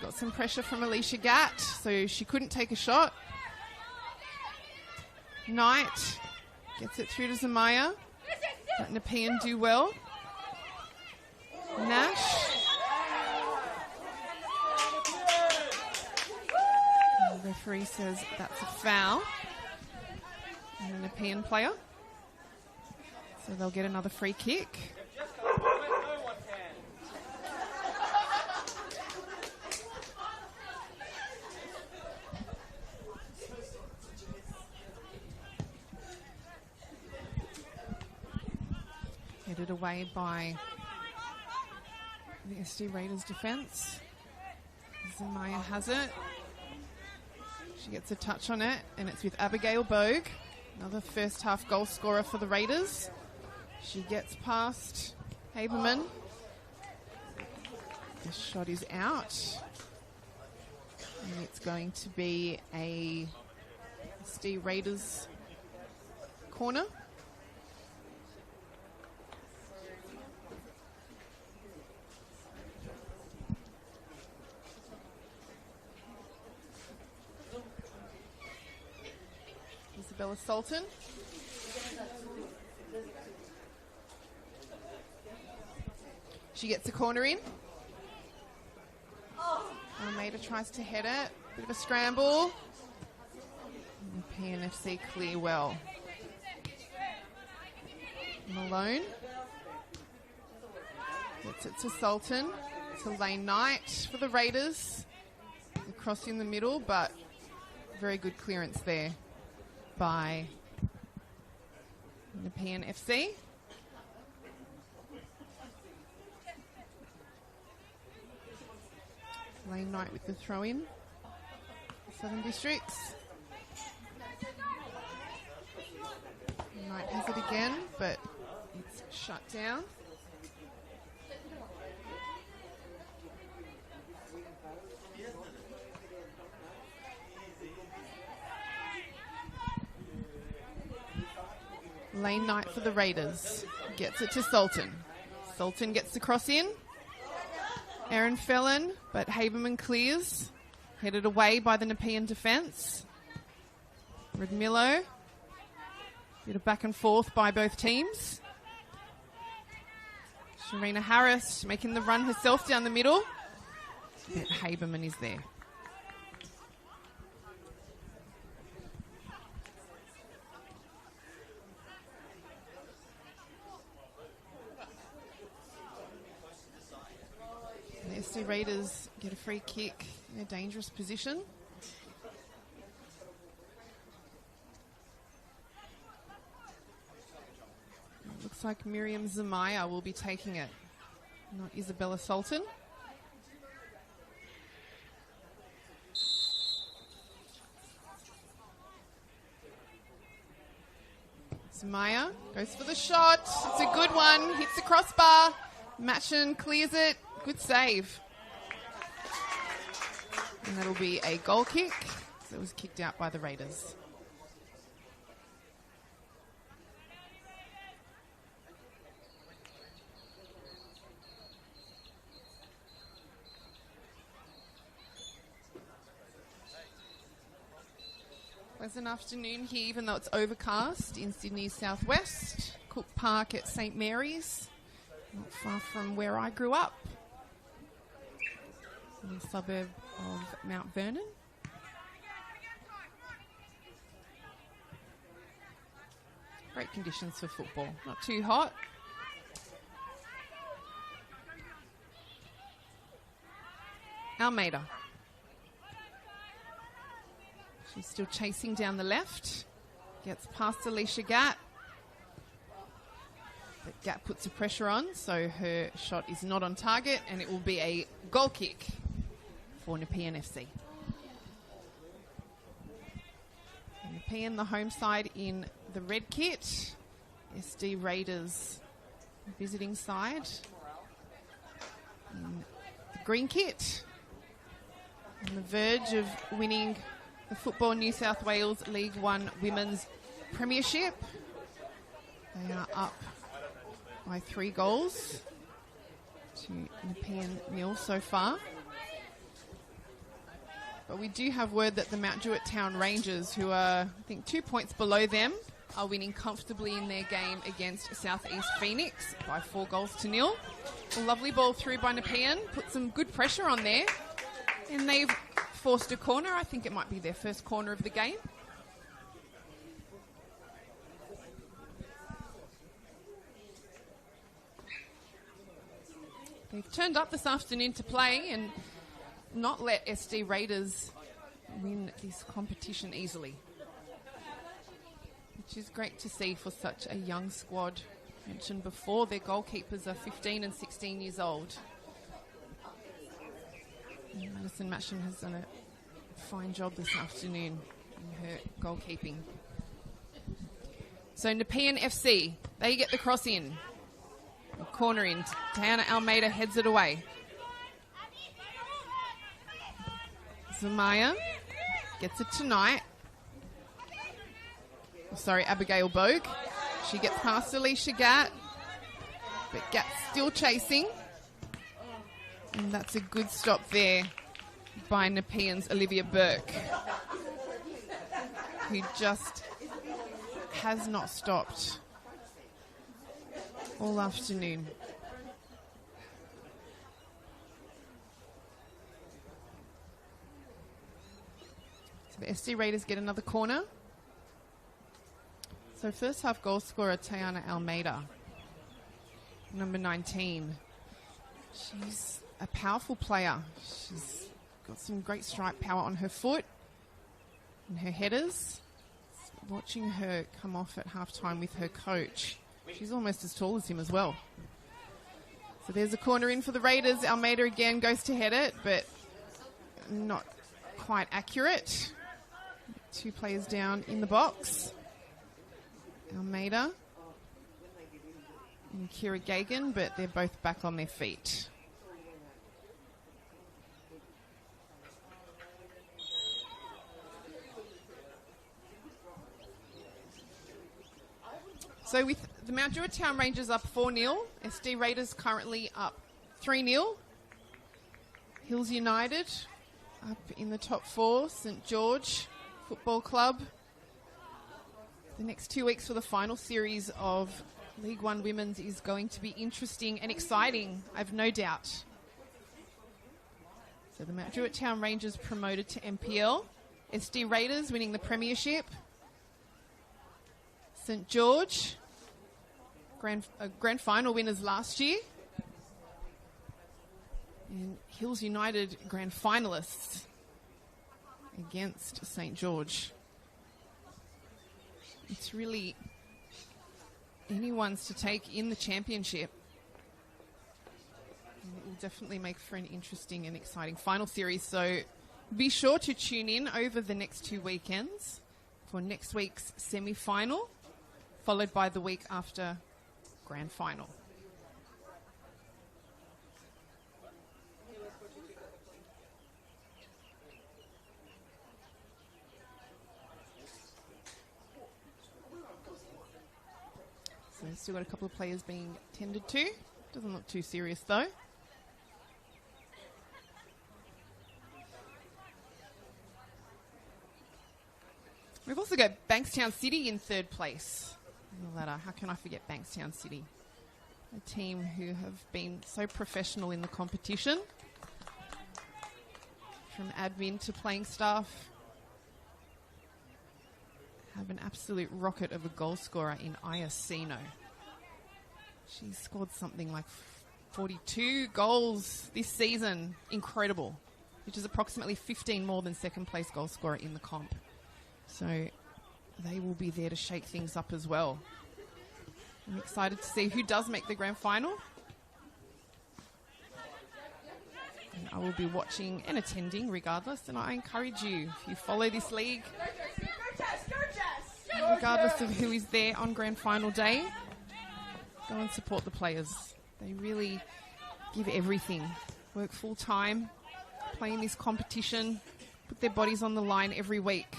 Got some pressure from Alicia Gatt, so she couldn't take a shot. Knight gets it through to Zamaya. Let Nepean do well. Nash. And the referee says that's a foul. And a Nepean player. So they'll get another free kick. Headed away by the SD Raiders defence. Zamaya has it. She gets a touch on it, and it's with Abigail Bogue, another first half goal scorer for the Raiders. She gets past Haberman. The shot is out. And it's going to be a SD Raiders corner. Isabella Sultan. She gets a corner in. Almeida tries to head it. Bit of a scramble. And PNFC clear well. Malone. Gets it to Sultan. To Lane Knight for the Raiders. The cross in the middle, but very good clearance there by Nepean FC. Lane Knight with the throw in. Southern Districts. Knight has it again, but it's shut down. Lane Knight for the Raiders. Gets it to Sultan. Sultan gets the cross in. Aaron Felon, but Haberman clears. Headed away by the Nepean defence. Redmillo. Bit of back and forth by both teams. Sharina Harris making the run herself down the middle. But Haberman is there. The SC Raiders get a free kick in a dangerous position. It looks like Miriam Zamaya will be taking it, not Isabella Sultan. Zamaya goes for the shot. It's a good one. Hits the crossbar. Machen clears it. Good save. And that'll be a goal kick. So it was kicked out by the Raiders. Pleasant afternoon here, even though it's overcast in Sydney's southwest. Cook Park at St Mary's, not far from where I grew up, in the suburb of Mount Vernon. Great conditions for football, not too hot. Almeida. She's still chasing down the left. Gets past Alicia Gatt. But Gatt puts the pressure on, so her shot is not on target, and it will be a goal kick for Nepean FC. Nepean, the home side in the red kit. SD Raiders, visiting side in the green kit. On the verge of winning the Football New South Wales League One Women's Premiership. They are up by 3 goals to Nepean nil so far. But we do have word that the Mount Druitt Town Rangers, who are, I think, 2 points below them, are winning comfortably in their game against South East Phoenix by 4 goals to nil. A lovely ball through by Nepean, put some good pressure on there, and they've forced a corner. I think it might be their first corner of the game. They've turned up this afternoon to play and not let SD Raiders win this competition easily, which is great to see for such a young squad. Mentioned before, their goalkeepers are 15 and 16 years old. And Madison Machen has done a fine job this afternoon in her goalkeeping. So Nepean FC, they get the cross in. A corner in. Tayana Almeida heads it away. Zamaya gets it tonight. Abigail Bogue. She gets past Alicia Gatt, but Gatt's still chasing. And that's a good stop there by Nepean's Olivia Burke, who just has not stopped all afternoon. So the SD Raiders get another corner. So first half goal scorer Tayana Almeida, number 19. She's a powerful player. She's got some great strike power on her foot and her headers. Watching her come off at halftime with her coach, she's almost as tall as him as well. So there's a corner in for the Raiders. Almeida again goes to head it, but not quite accurate. 2 players down in the box. Almeida and Kira Gagan, but they're both back on their feet. So with the Mount Druitt Town Rangers up 4-0, SD Raiders currently up 3-0. Hills United up in the top 4, St George Football Club. The next 2 weeks for the final series of League One Women's is going to be interesting and exciting, I've no doubt. So the Mount Druitt Town Rangers promoted to MPL. SD Raiders winning the premiership. St George, grand final winners last year. And Hills United grand finalists against St George. It's really anyone's to take in the championship. And it will definitely make for an interesting and exciting final series. So be sure to tune in over the next 2 weekends for next week's semi-final, followed by the week after grand final. So we've still got a couple of players being tended to. Doesn't look too serious though. We've also got Bankstown City in third place on the ladder. How can I forget Bankstown City? A team who have been so professional in the competition. From admin to playing staff. Have an absolute rocket of a goal scorer in Iacino. She scored something like 42 goals this season. Incredible. Which is approximately 15 more than second place goal scorer in the comp. So they will be there to shake things up as well. I'm excited to see who does make the grand final. And I will be watching and attending regardless. And I encourage you, if you follow this league, regardless of who is there on grand final day, go and support the players. They really give everything. Work full time, play in this competition, put their bodies on the line every week.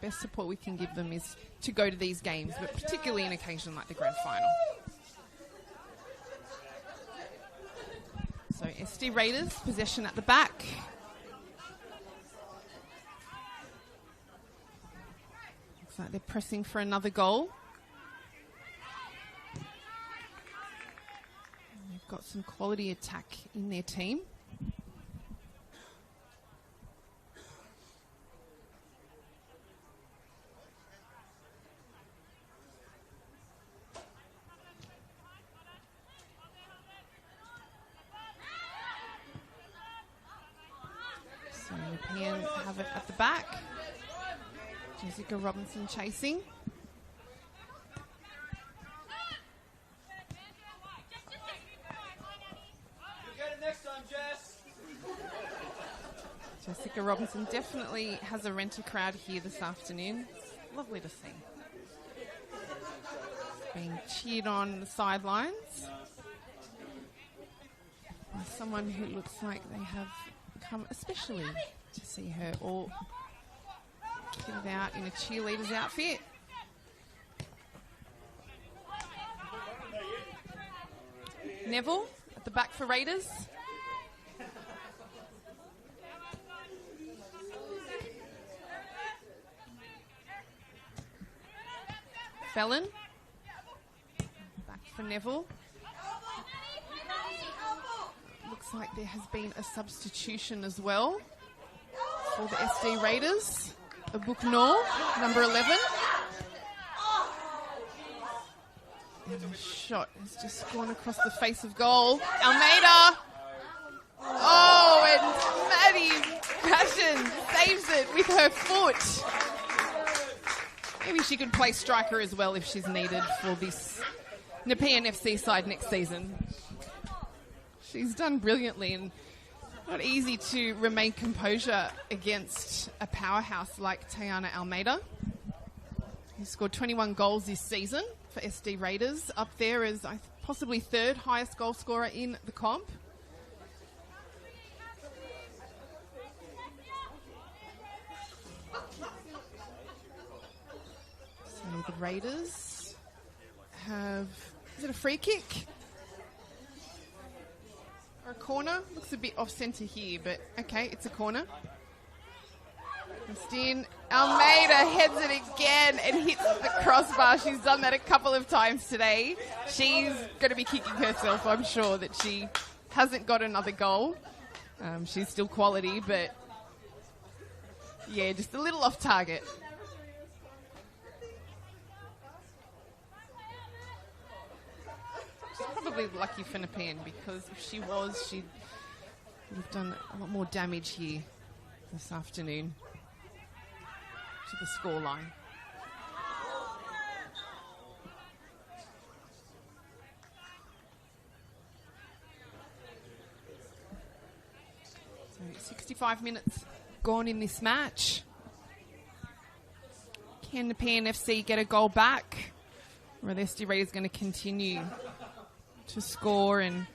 Best support we can give them is to go to these games, but particularly an occasion like the grand final. So SD Raiders, possession at the back. Looks like they're pressing for another goal. And they've got some quality attack in their team. So Nepean have it at the back. Jessica Robinson chasing. You get it next time, Jess. Jessica Robinson definitely has a renter crowd here this afternoon. It's lovely to see. Being cheered on the sidelines. By someone who looks like they have come especially to see her all kitted out in a cheerleader's outfit. Neville at the back for Raiders. Fallon back for Neville. Looks like there has been a substitution as well for the SD Raiders. Abuknor, number 11. And the shot has just gone across the face of goal. Almeida. Oh, and Maddie Passion saves it with her foot. Maybe she could play striker as well if she's needed for this Nepean FC side next season. She's done brilliantly and not easy to remain composure against a powerhouse like Tayana Almeida, who scored 21 goals this season for SD Raiders, up there as possibly third highest goal scorer in the comp. So the Raiders have... Is it a free kick? Or a corner? Looks a bit off-centre here, but okay, it's a corner. Christine Almeida heads it again and hits the crossbar. She's done that a couple of times today. She's going to be kicking herself, I'm sure, that she hasn't got another goal. She's still quality, but yeah, just a little off target. She's probably lucky for Nepean, because if she was, she would have done a lot more damage here this afternoon to the scoreline. So 65 minutes gone in this match. Can Nepean FC get a goal back? Or are the SD Raiders going to continue to score and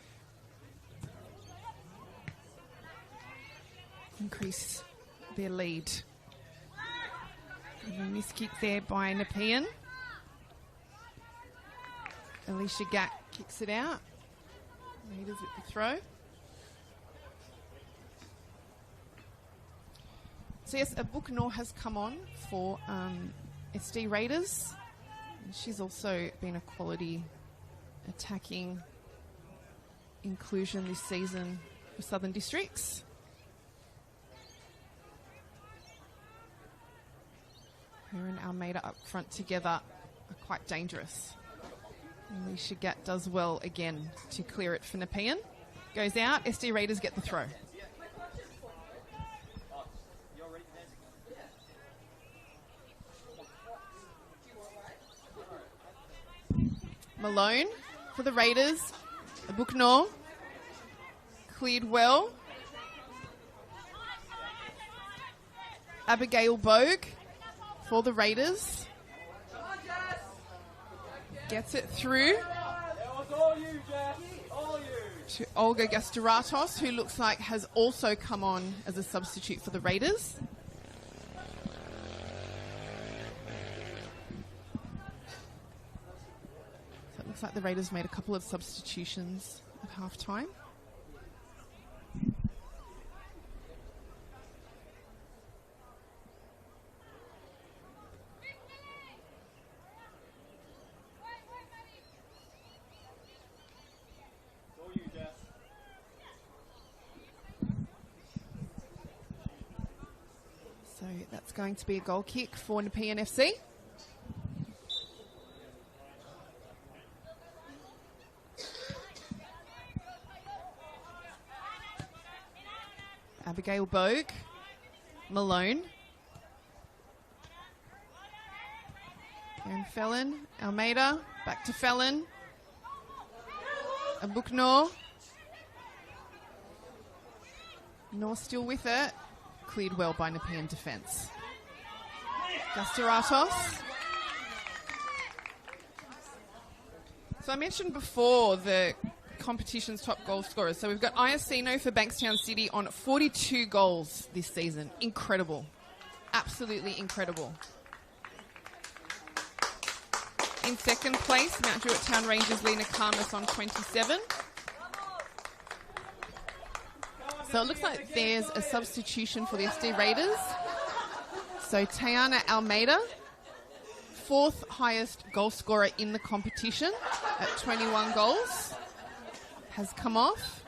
increase their lead? And a miss kick there by Nepean. Alicia Gatt kicks it out. Raiders with the throw. So yes, Abukno has come on for SD Raiders. And she's also been a quality attacking inclusion this season for Southern Districts. Her and Almeida up front together are quite dangerous. Alicia Gatt does well again to clear it for Nepean. Goes out, SD Raiders get the throw. Malone for the Raiders. Abukno cleared well. Abigail Bogue for the Raiders. Gets it through to Olga Gastaratos, who looks like has also come on as a substitute for the Raiders. So it looks like the Raiders made a couple of substitutions at half-time. So that's going to be a goal kick for Nepean FC. Abigail Bogue, Malone, and Felon, Almeida, back to Felon, Abukno, Nor still with it, cleared well by Nepean defence. Gastaratos. So I mentioned before the competition's top goal scorers. So we've got Iacino for Bankstown City on 42 goals this season. Incredible. Absolutely incredible. In second place, Mount Druitt Town Rangers Lena Karmas on 27. So it looks like there's a substitution for the SD Raiders. So Tayana Almeida, fourth highest goal scorer in the competition at 21 goals, has come off.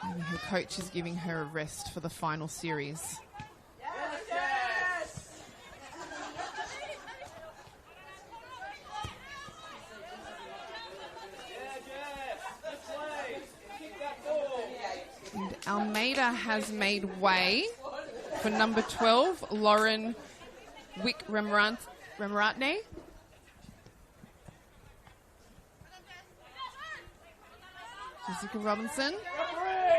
And her coach is giving her a rest for the final series. And Almeida has made way for number 12, Lauren Wick-Remuratne. Jessica Robinson.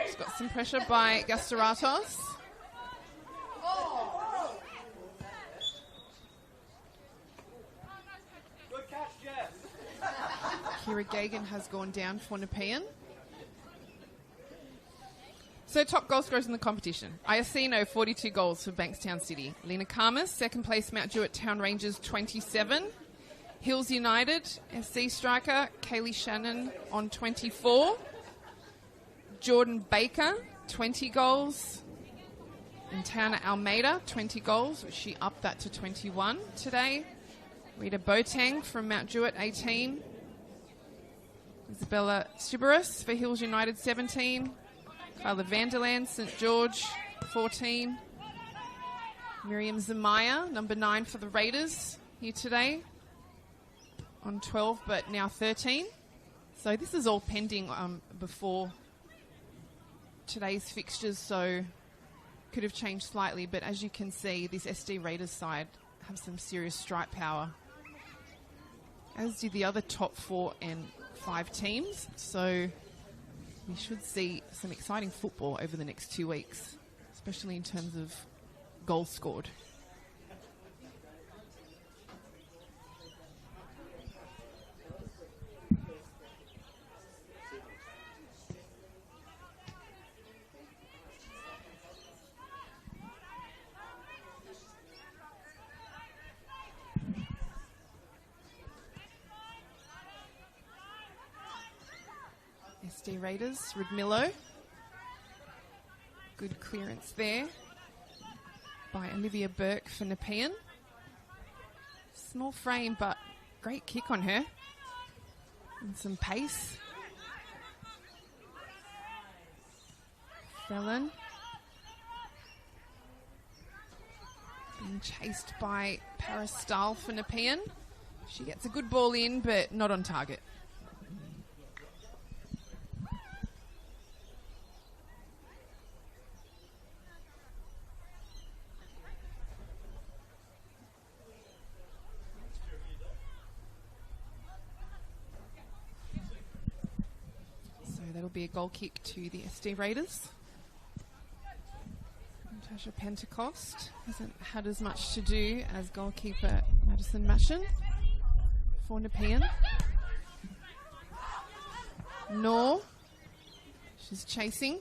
She's got some pressure by Gastaratos. Good catch, Jeff. Kira Gagan has gone down for Nepean. So top goal scorers in the competition. Iacino, 42 goals for Bankstown City. Lena Karmas, second place, Mount Jewett Town Rangers, 27. Hills United, FC striker, Kaylee Shannon on 24. Jordan Baker, 20 goals. And Tana Almeida, 20 goals, which she upped that to 21 today. Rita Boateng from Mount Jewett, 18. Isabella Stubarus for Hills United, 17. Kyla Vanderland, St George, 14. Miriam Zamaya, number 9 for the Raiders, here today on 12, but now 13. So this is all pending before today's fixtures, so could have changed slightly. But as you can see, this SD Raiders side have some serious strike power, as do the other top 4 and 5 teams. So we should see some exciting football over the next 2 weeks, especially in terms of goals scored. SD Raiders, Rudmillo. Good clearance there by Olivia Burke for Nepean. Small frame, but great kick on her. And some pace. Felon. Being chased by Paris Stahl for Nepean. She gets a good ball in, but not on target. That'll be a goal kick to the SD Raiders. Natasha Pentecost hasn't had as much to do as goalkeeper Madison Mashin for Nepean. Nor, she's chasing.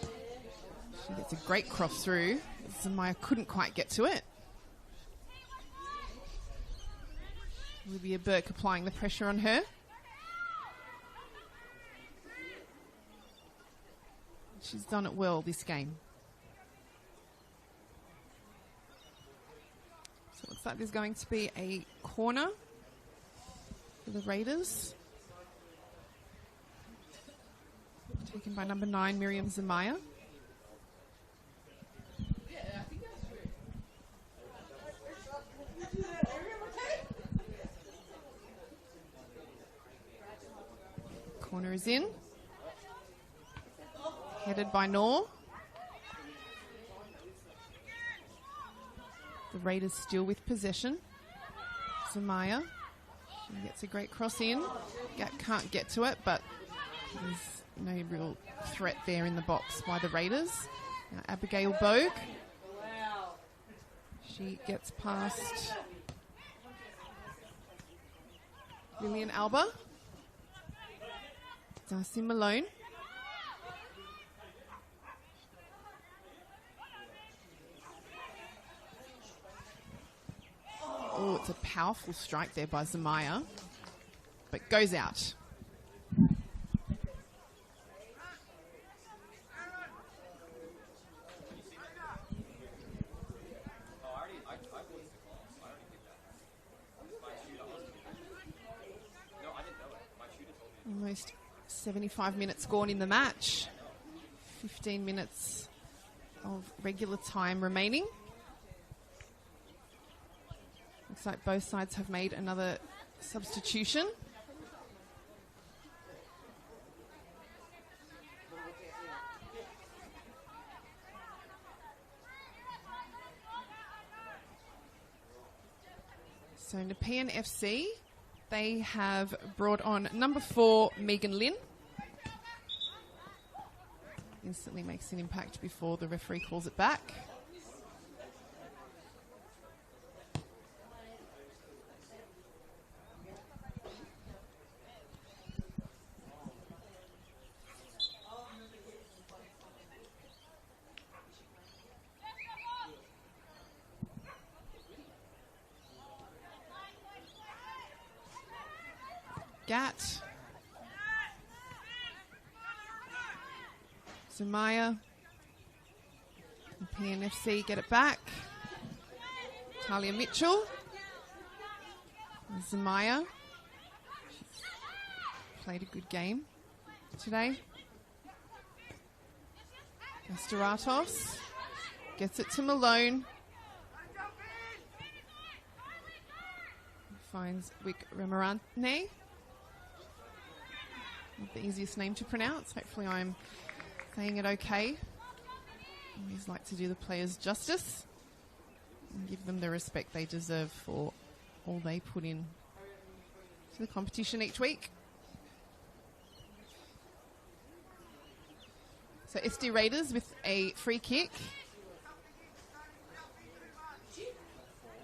She gets a great cross through. Zamaya couldn't quite get to it. Olivia Burke applying the pressure on her. She's done it well this game. So it looks like there's going to be a corner for the Raiders. Taken by number 9, Miriam Zamaya. Corner is in. Headed by Nor. The Raiders still with possession. Zamaya. She gets a great cross in. Can't get to it, but there's no real threat there in the box by the Raiders. Now Abigail Bogue. She gets past Lillian Alba. Darcy Malone. Oh, it's a powerful strike there by Zamaya, but goes out. Almost 75 minutes gone in the match. 15 minutes of regular time remaining. Looks like both sides have made another substitution. So Nepean FC, they have brought on number 4, Megan Lynn. Instantly makes an impact before the referee calls it back. Scat. Zamaya. PNFC get it back. Talia Mitchell. Zamaya. Played a good game today. Esteratos gets it to Malone. Finds Wick Remarante. Not the easiest name to pronounce. Hopefully I'm saying it okay. Always like to do the players justice and give them the respect they deserve for all they put in to the competition each week. So SD Raiders with a free kick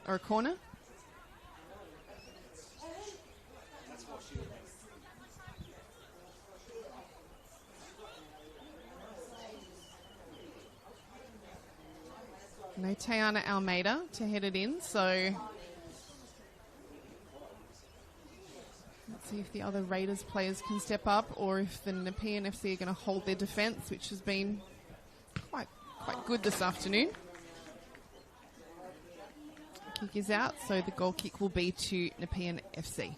or a corner. No Tayana Almeida to head it in, so let's see if the other Raiders players can step up or if the Nepean FC are going to hold their defence, which has been quite good this afternoon. Kick is out, so the goal kick will be to Nepean FC.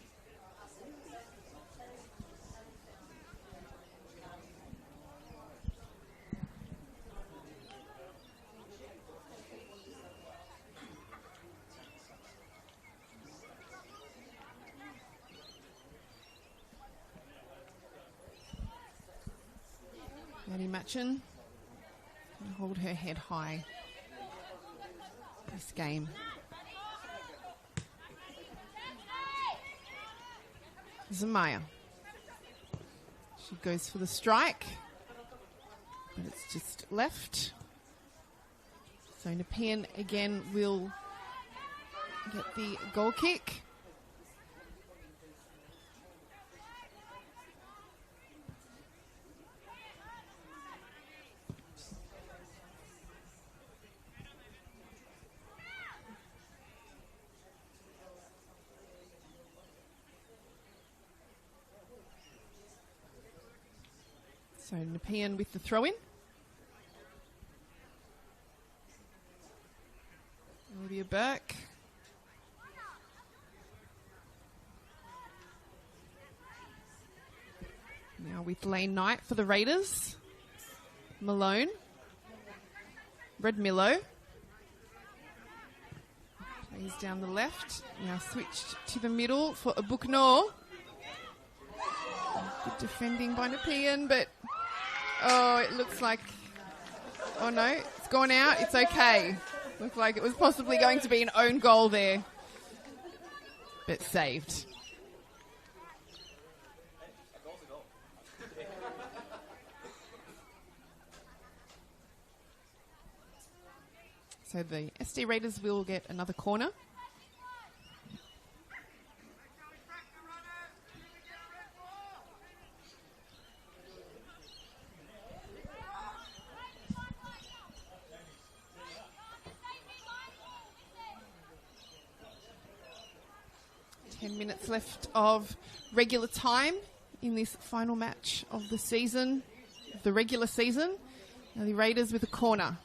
Maddie Matchin can hold her head high this game. Zamaya. She goes for the strike, but it's just left. So Nepean again will get the goal kick. So Nepean with the throw-in. Olivia Burke. Now with Lane Knight for the Raiders. Malone. Red Milo. Plays down the left. Now switched to the middle for Abuknor. Good defending by Nepean, but oh, it looks like, oh no, it's gone out. It's okay. Looked like it was possibly going to be an own goal there, but saved. So the SD Raiders will get another corner. Minutes left of regular time in this final match of the season, of the regular season. Now the Raiders with a corner.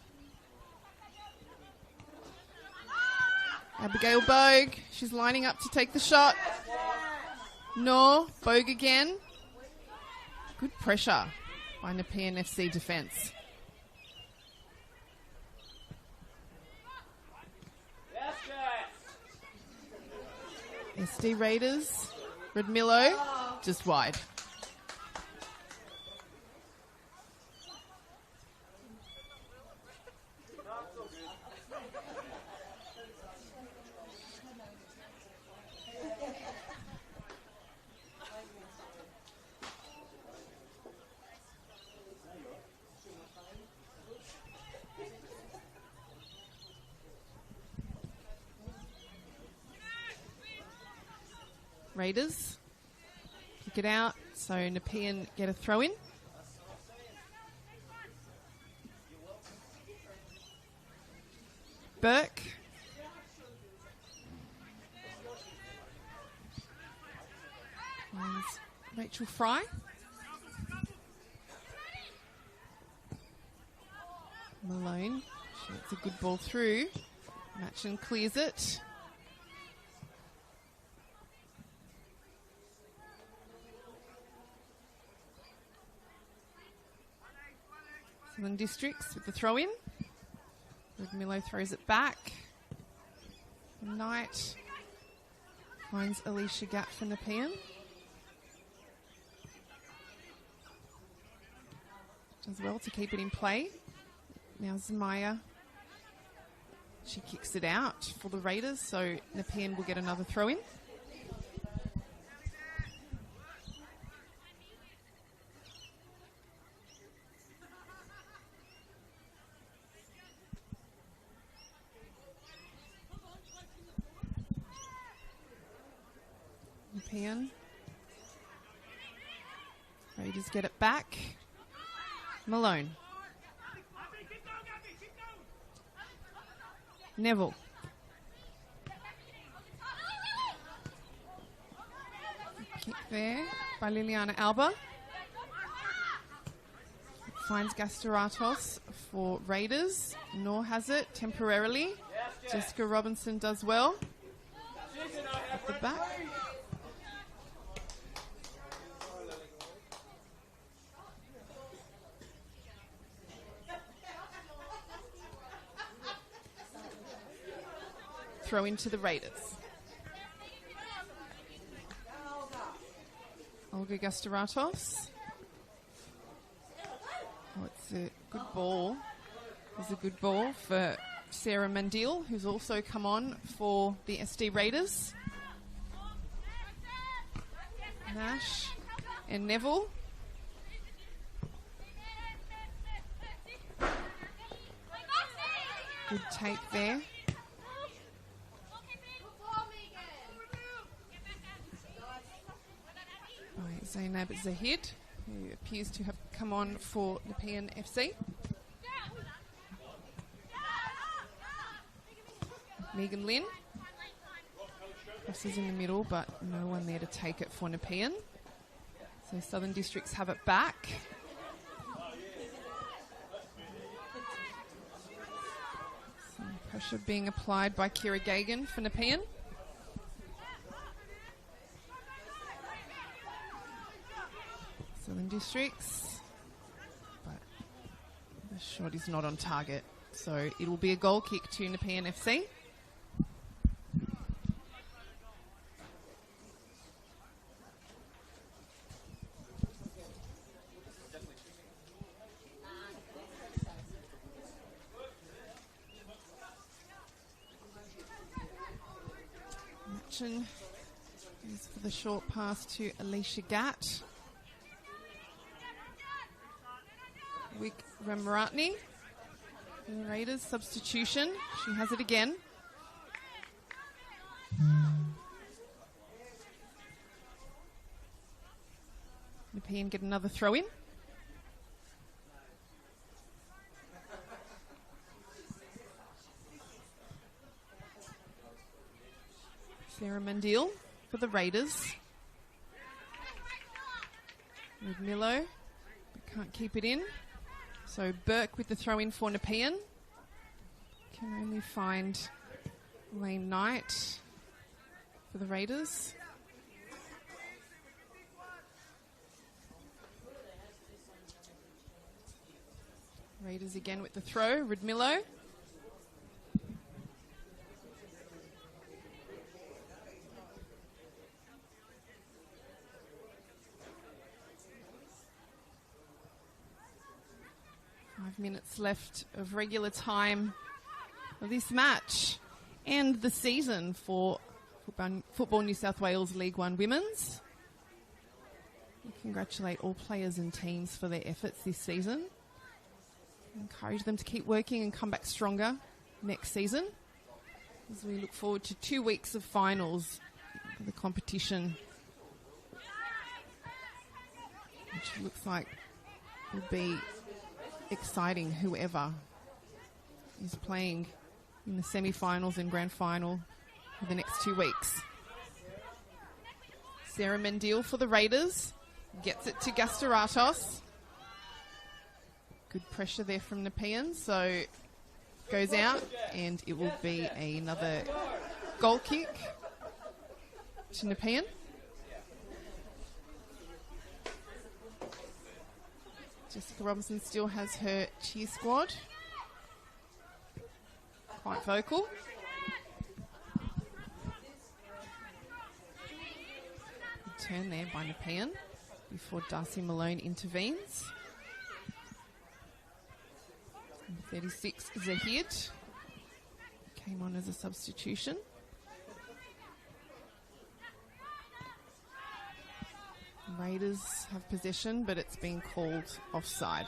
Abigail Bogue, she's lining up to take the shot. No, Bogue again. Good pressure by Nepean FC defence. SD Raiders, Red Milo, just wide. Raiders kick it out, so Nepean get a throw in. Burke. Finds Rachel Fry. Malone. Shoots a good ball through. Machen clears it. Southern Districts with the throw in. Milo throws it back. Knight finds Alicia Gatt for Nepean. Does well to keep it in play. Now Zamaya, she kicks it out for the Raiders, so Nepean will get another throw in. Nepean. Raiders get it back. Malone. Neville. Kick there by Liliana Alba. Finds Gastoratos for Raiders. Nor has it temporarily. Jessica Robinson does well. At the back. Throw into the Raiders. Olga Gastoratos. Oh, it's a good ball. It's a good ball for Sarah Mandil, who's also come on for the SD Raiders. Nash and Neville. Good take there. By Zainab Zahid, who appears to have come on for Nepean FC. Megan Lynn. Crosses in the middle, but no one there to take it for Nepean. So Southern Districts have it back. Some pressure being applied by Kira Gagan for Nepean. Southern Districts, but the shot is not on target, so it will be a goal kick to Nepean FC. Machen is for the short pass to Alicia Gatt. Wick Ramaratni. The Raiders substitution. She has it again. Nepean get another throw in. Sarah Mandil for the Raiders. With Milo, but can't keep it in. So Burke with the throw in for Nepean. Can only find Lane Knight for the Raiders. Raiders again with the throw. Ridmillo. Minutes left of regular time of this match and the season for Football New South Wales League One Women's. We congratulate all players and teams for their efforts this season. Encourage them to keep working and come back stronger next season as we look forward to 2 weeks of finals for the competition, which looks like will be exciting, whoever is playing in the semi-finals and grand final for the next 2 weeks. Sarah Mendil for the Raiders. Gets it to Gastaratos. Good pressure there from Nepean, so goes out, and it will be another goal kick to Nepean. Jessica Robinson still has her cheer squad. Quite vocal. Good turn there by Nepean before Darcy Malone intervenes. 36 Zahid came on as a substitution. Raiders have possession, but it's been called offside.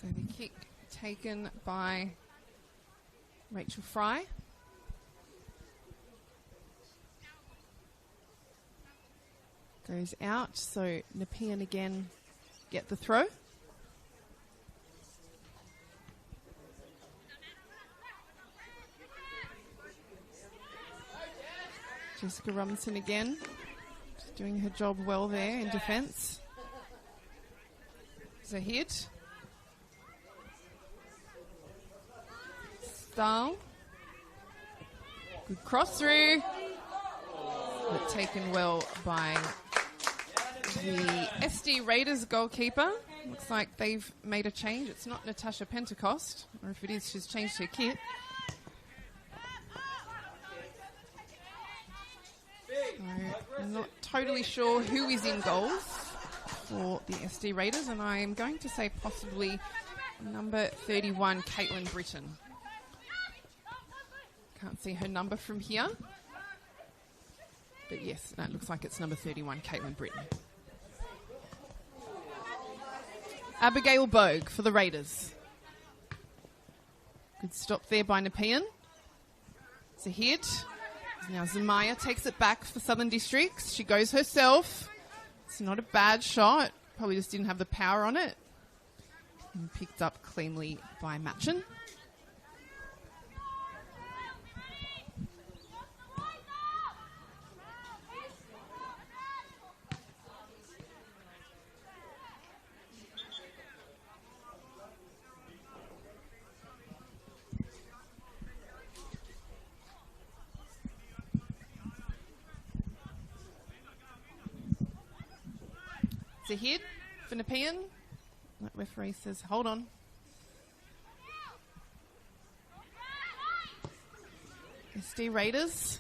So the kick taken by Rachel Fry. Goes out, so Nepean again get the throw. Jessica Robinson again, just doing her job well there in defence. Zahid. Stahl. Good cross through. But taken well by the SD Raiders goalkeeper. Looks like they've made a change. It's not Natasha Pentecost, or if it is, she's changed her kit. So I'm not totally sure who is in goals for the SD Raiders, and I am going to say possibly number 31, Caitlin Britton. Can't see her number from here. But yes, no, it looks like it's number 31, Caitlin Britton. Abigail Bogue for the Raiders. Good stop there by Nepean. Zahid. Now Zamaya takes it back for Southern Districts. She goes herself. It's not a bad shot. Probably just didn't have the power on it. And picked up cleanly by Matchin. Zahid for Nepean. That referee says, hold on. SD Raiders.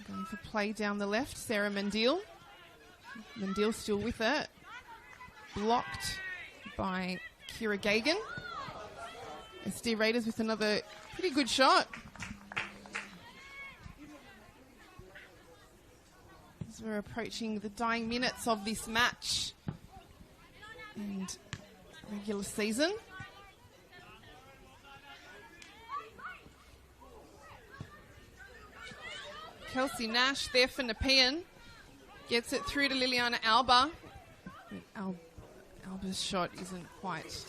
Going for play down the left. Sarah Mendil. Mendil still with it. Blocked by Kira Gagan. SD Raiders with another pretty good shot. We're approaching the dying minutes of this match and regular season. Kelsey Nash there for Nepean. Gets it through to Liliana Alba. Alba's shot isn't quite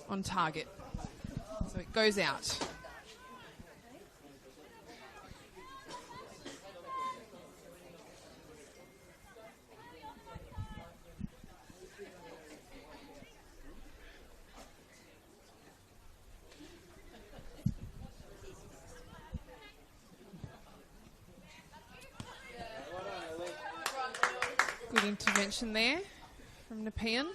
on target, so it goes out. Good intervention there from Nepean.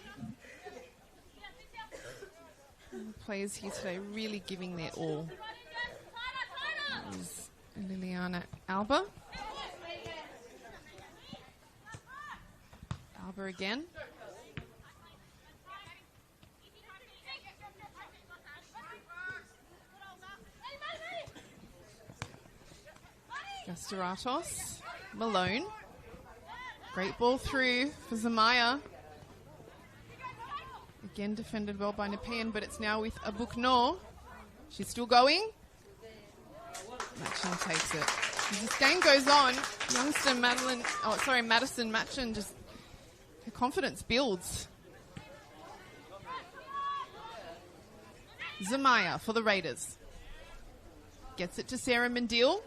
And the players here today really giving their all. That is Liliana Alba. Alba again. Gastaratos. Malone. Great ball through for Zamaya. Again defended well by Nepean, but it's now with Abuknor. She's still going. Matchin takes it. As this game goes on, youngster Madison Matchin, just her confidence builds. Zamaya for the Raiders. Gets it to Sarah Mendil.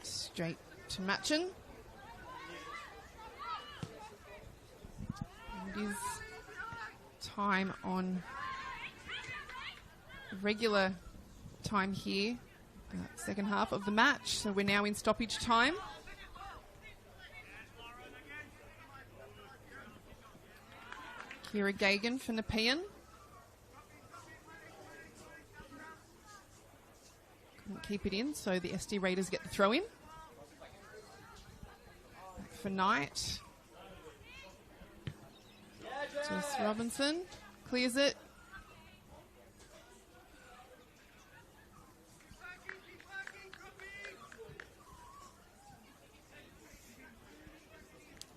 Straight to Matchin. It is time on regular time here, second half of the match. So we're now in stoppage time. Kira Gagan for Nepean. Couldn't keep it in, so the SD Raiders get the throw in. Back for Knight. Jess Robinson clears it.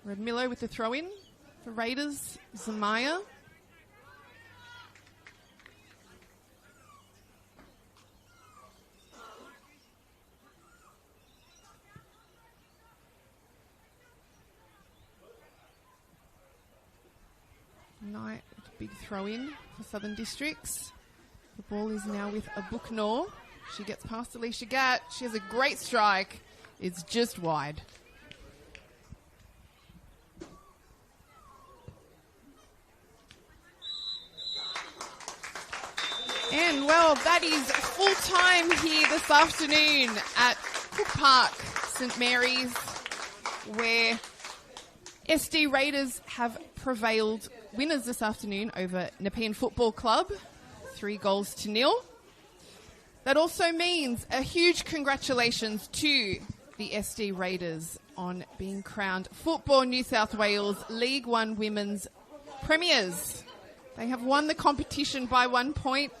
Red Milo with the throw in for Raiders. Zamaya. Knight with a big throw in for Southern Districts. The ball is now with Abuknor. She gets past Alicia Gatt. She has a great strike. It's just wide. And, well, that is full time here this afternoon at Cook Park, St Mary's, where SD Raiders have prevailed, winners this afternoon over Nepean Football Club, 3-0. That also means a huge congratulations to the SD Raiders on being crowned Football New South Wales League One Women's Premiers. They have won the competition by 1 point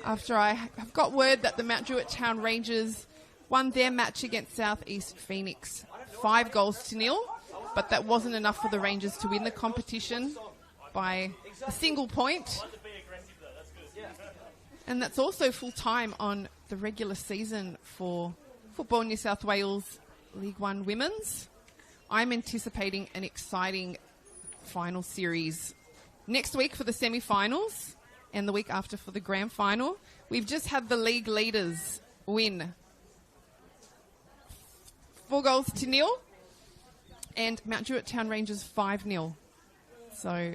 after I have got word that the Mount Druitt Town Rangers won their match against South East Phoenix 5-0, but that wasn't enough for the Rangers to win the competition by a single point. And that's also full time on the regular season for Football New South Wales League One Women's. I'm anticipating an exciting final series next week for the semi-finals and the week after for the grand final. We've just had the league leaders win 4-0 and Mount Druitt Town Rangers 5-0. So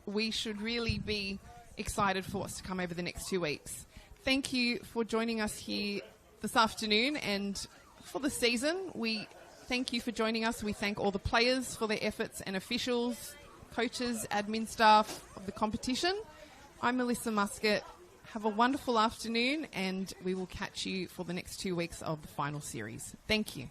we should really be excited for what's to come over the next 2 weeks. Thank you for joining us here this afternoon and for the season. We thank you for joining us. We thank all the players for their efforts and officials, coaches, admin staff of the competition. I'm Melissa Muscat. Have a wonderful afternoon and we will catch you for the next 2 weeks of the final series. Thank you.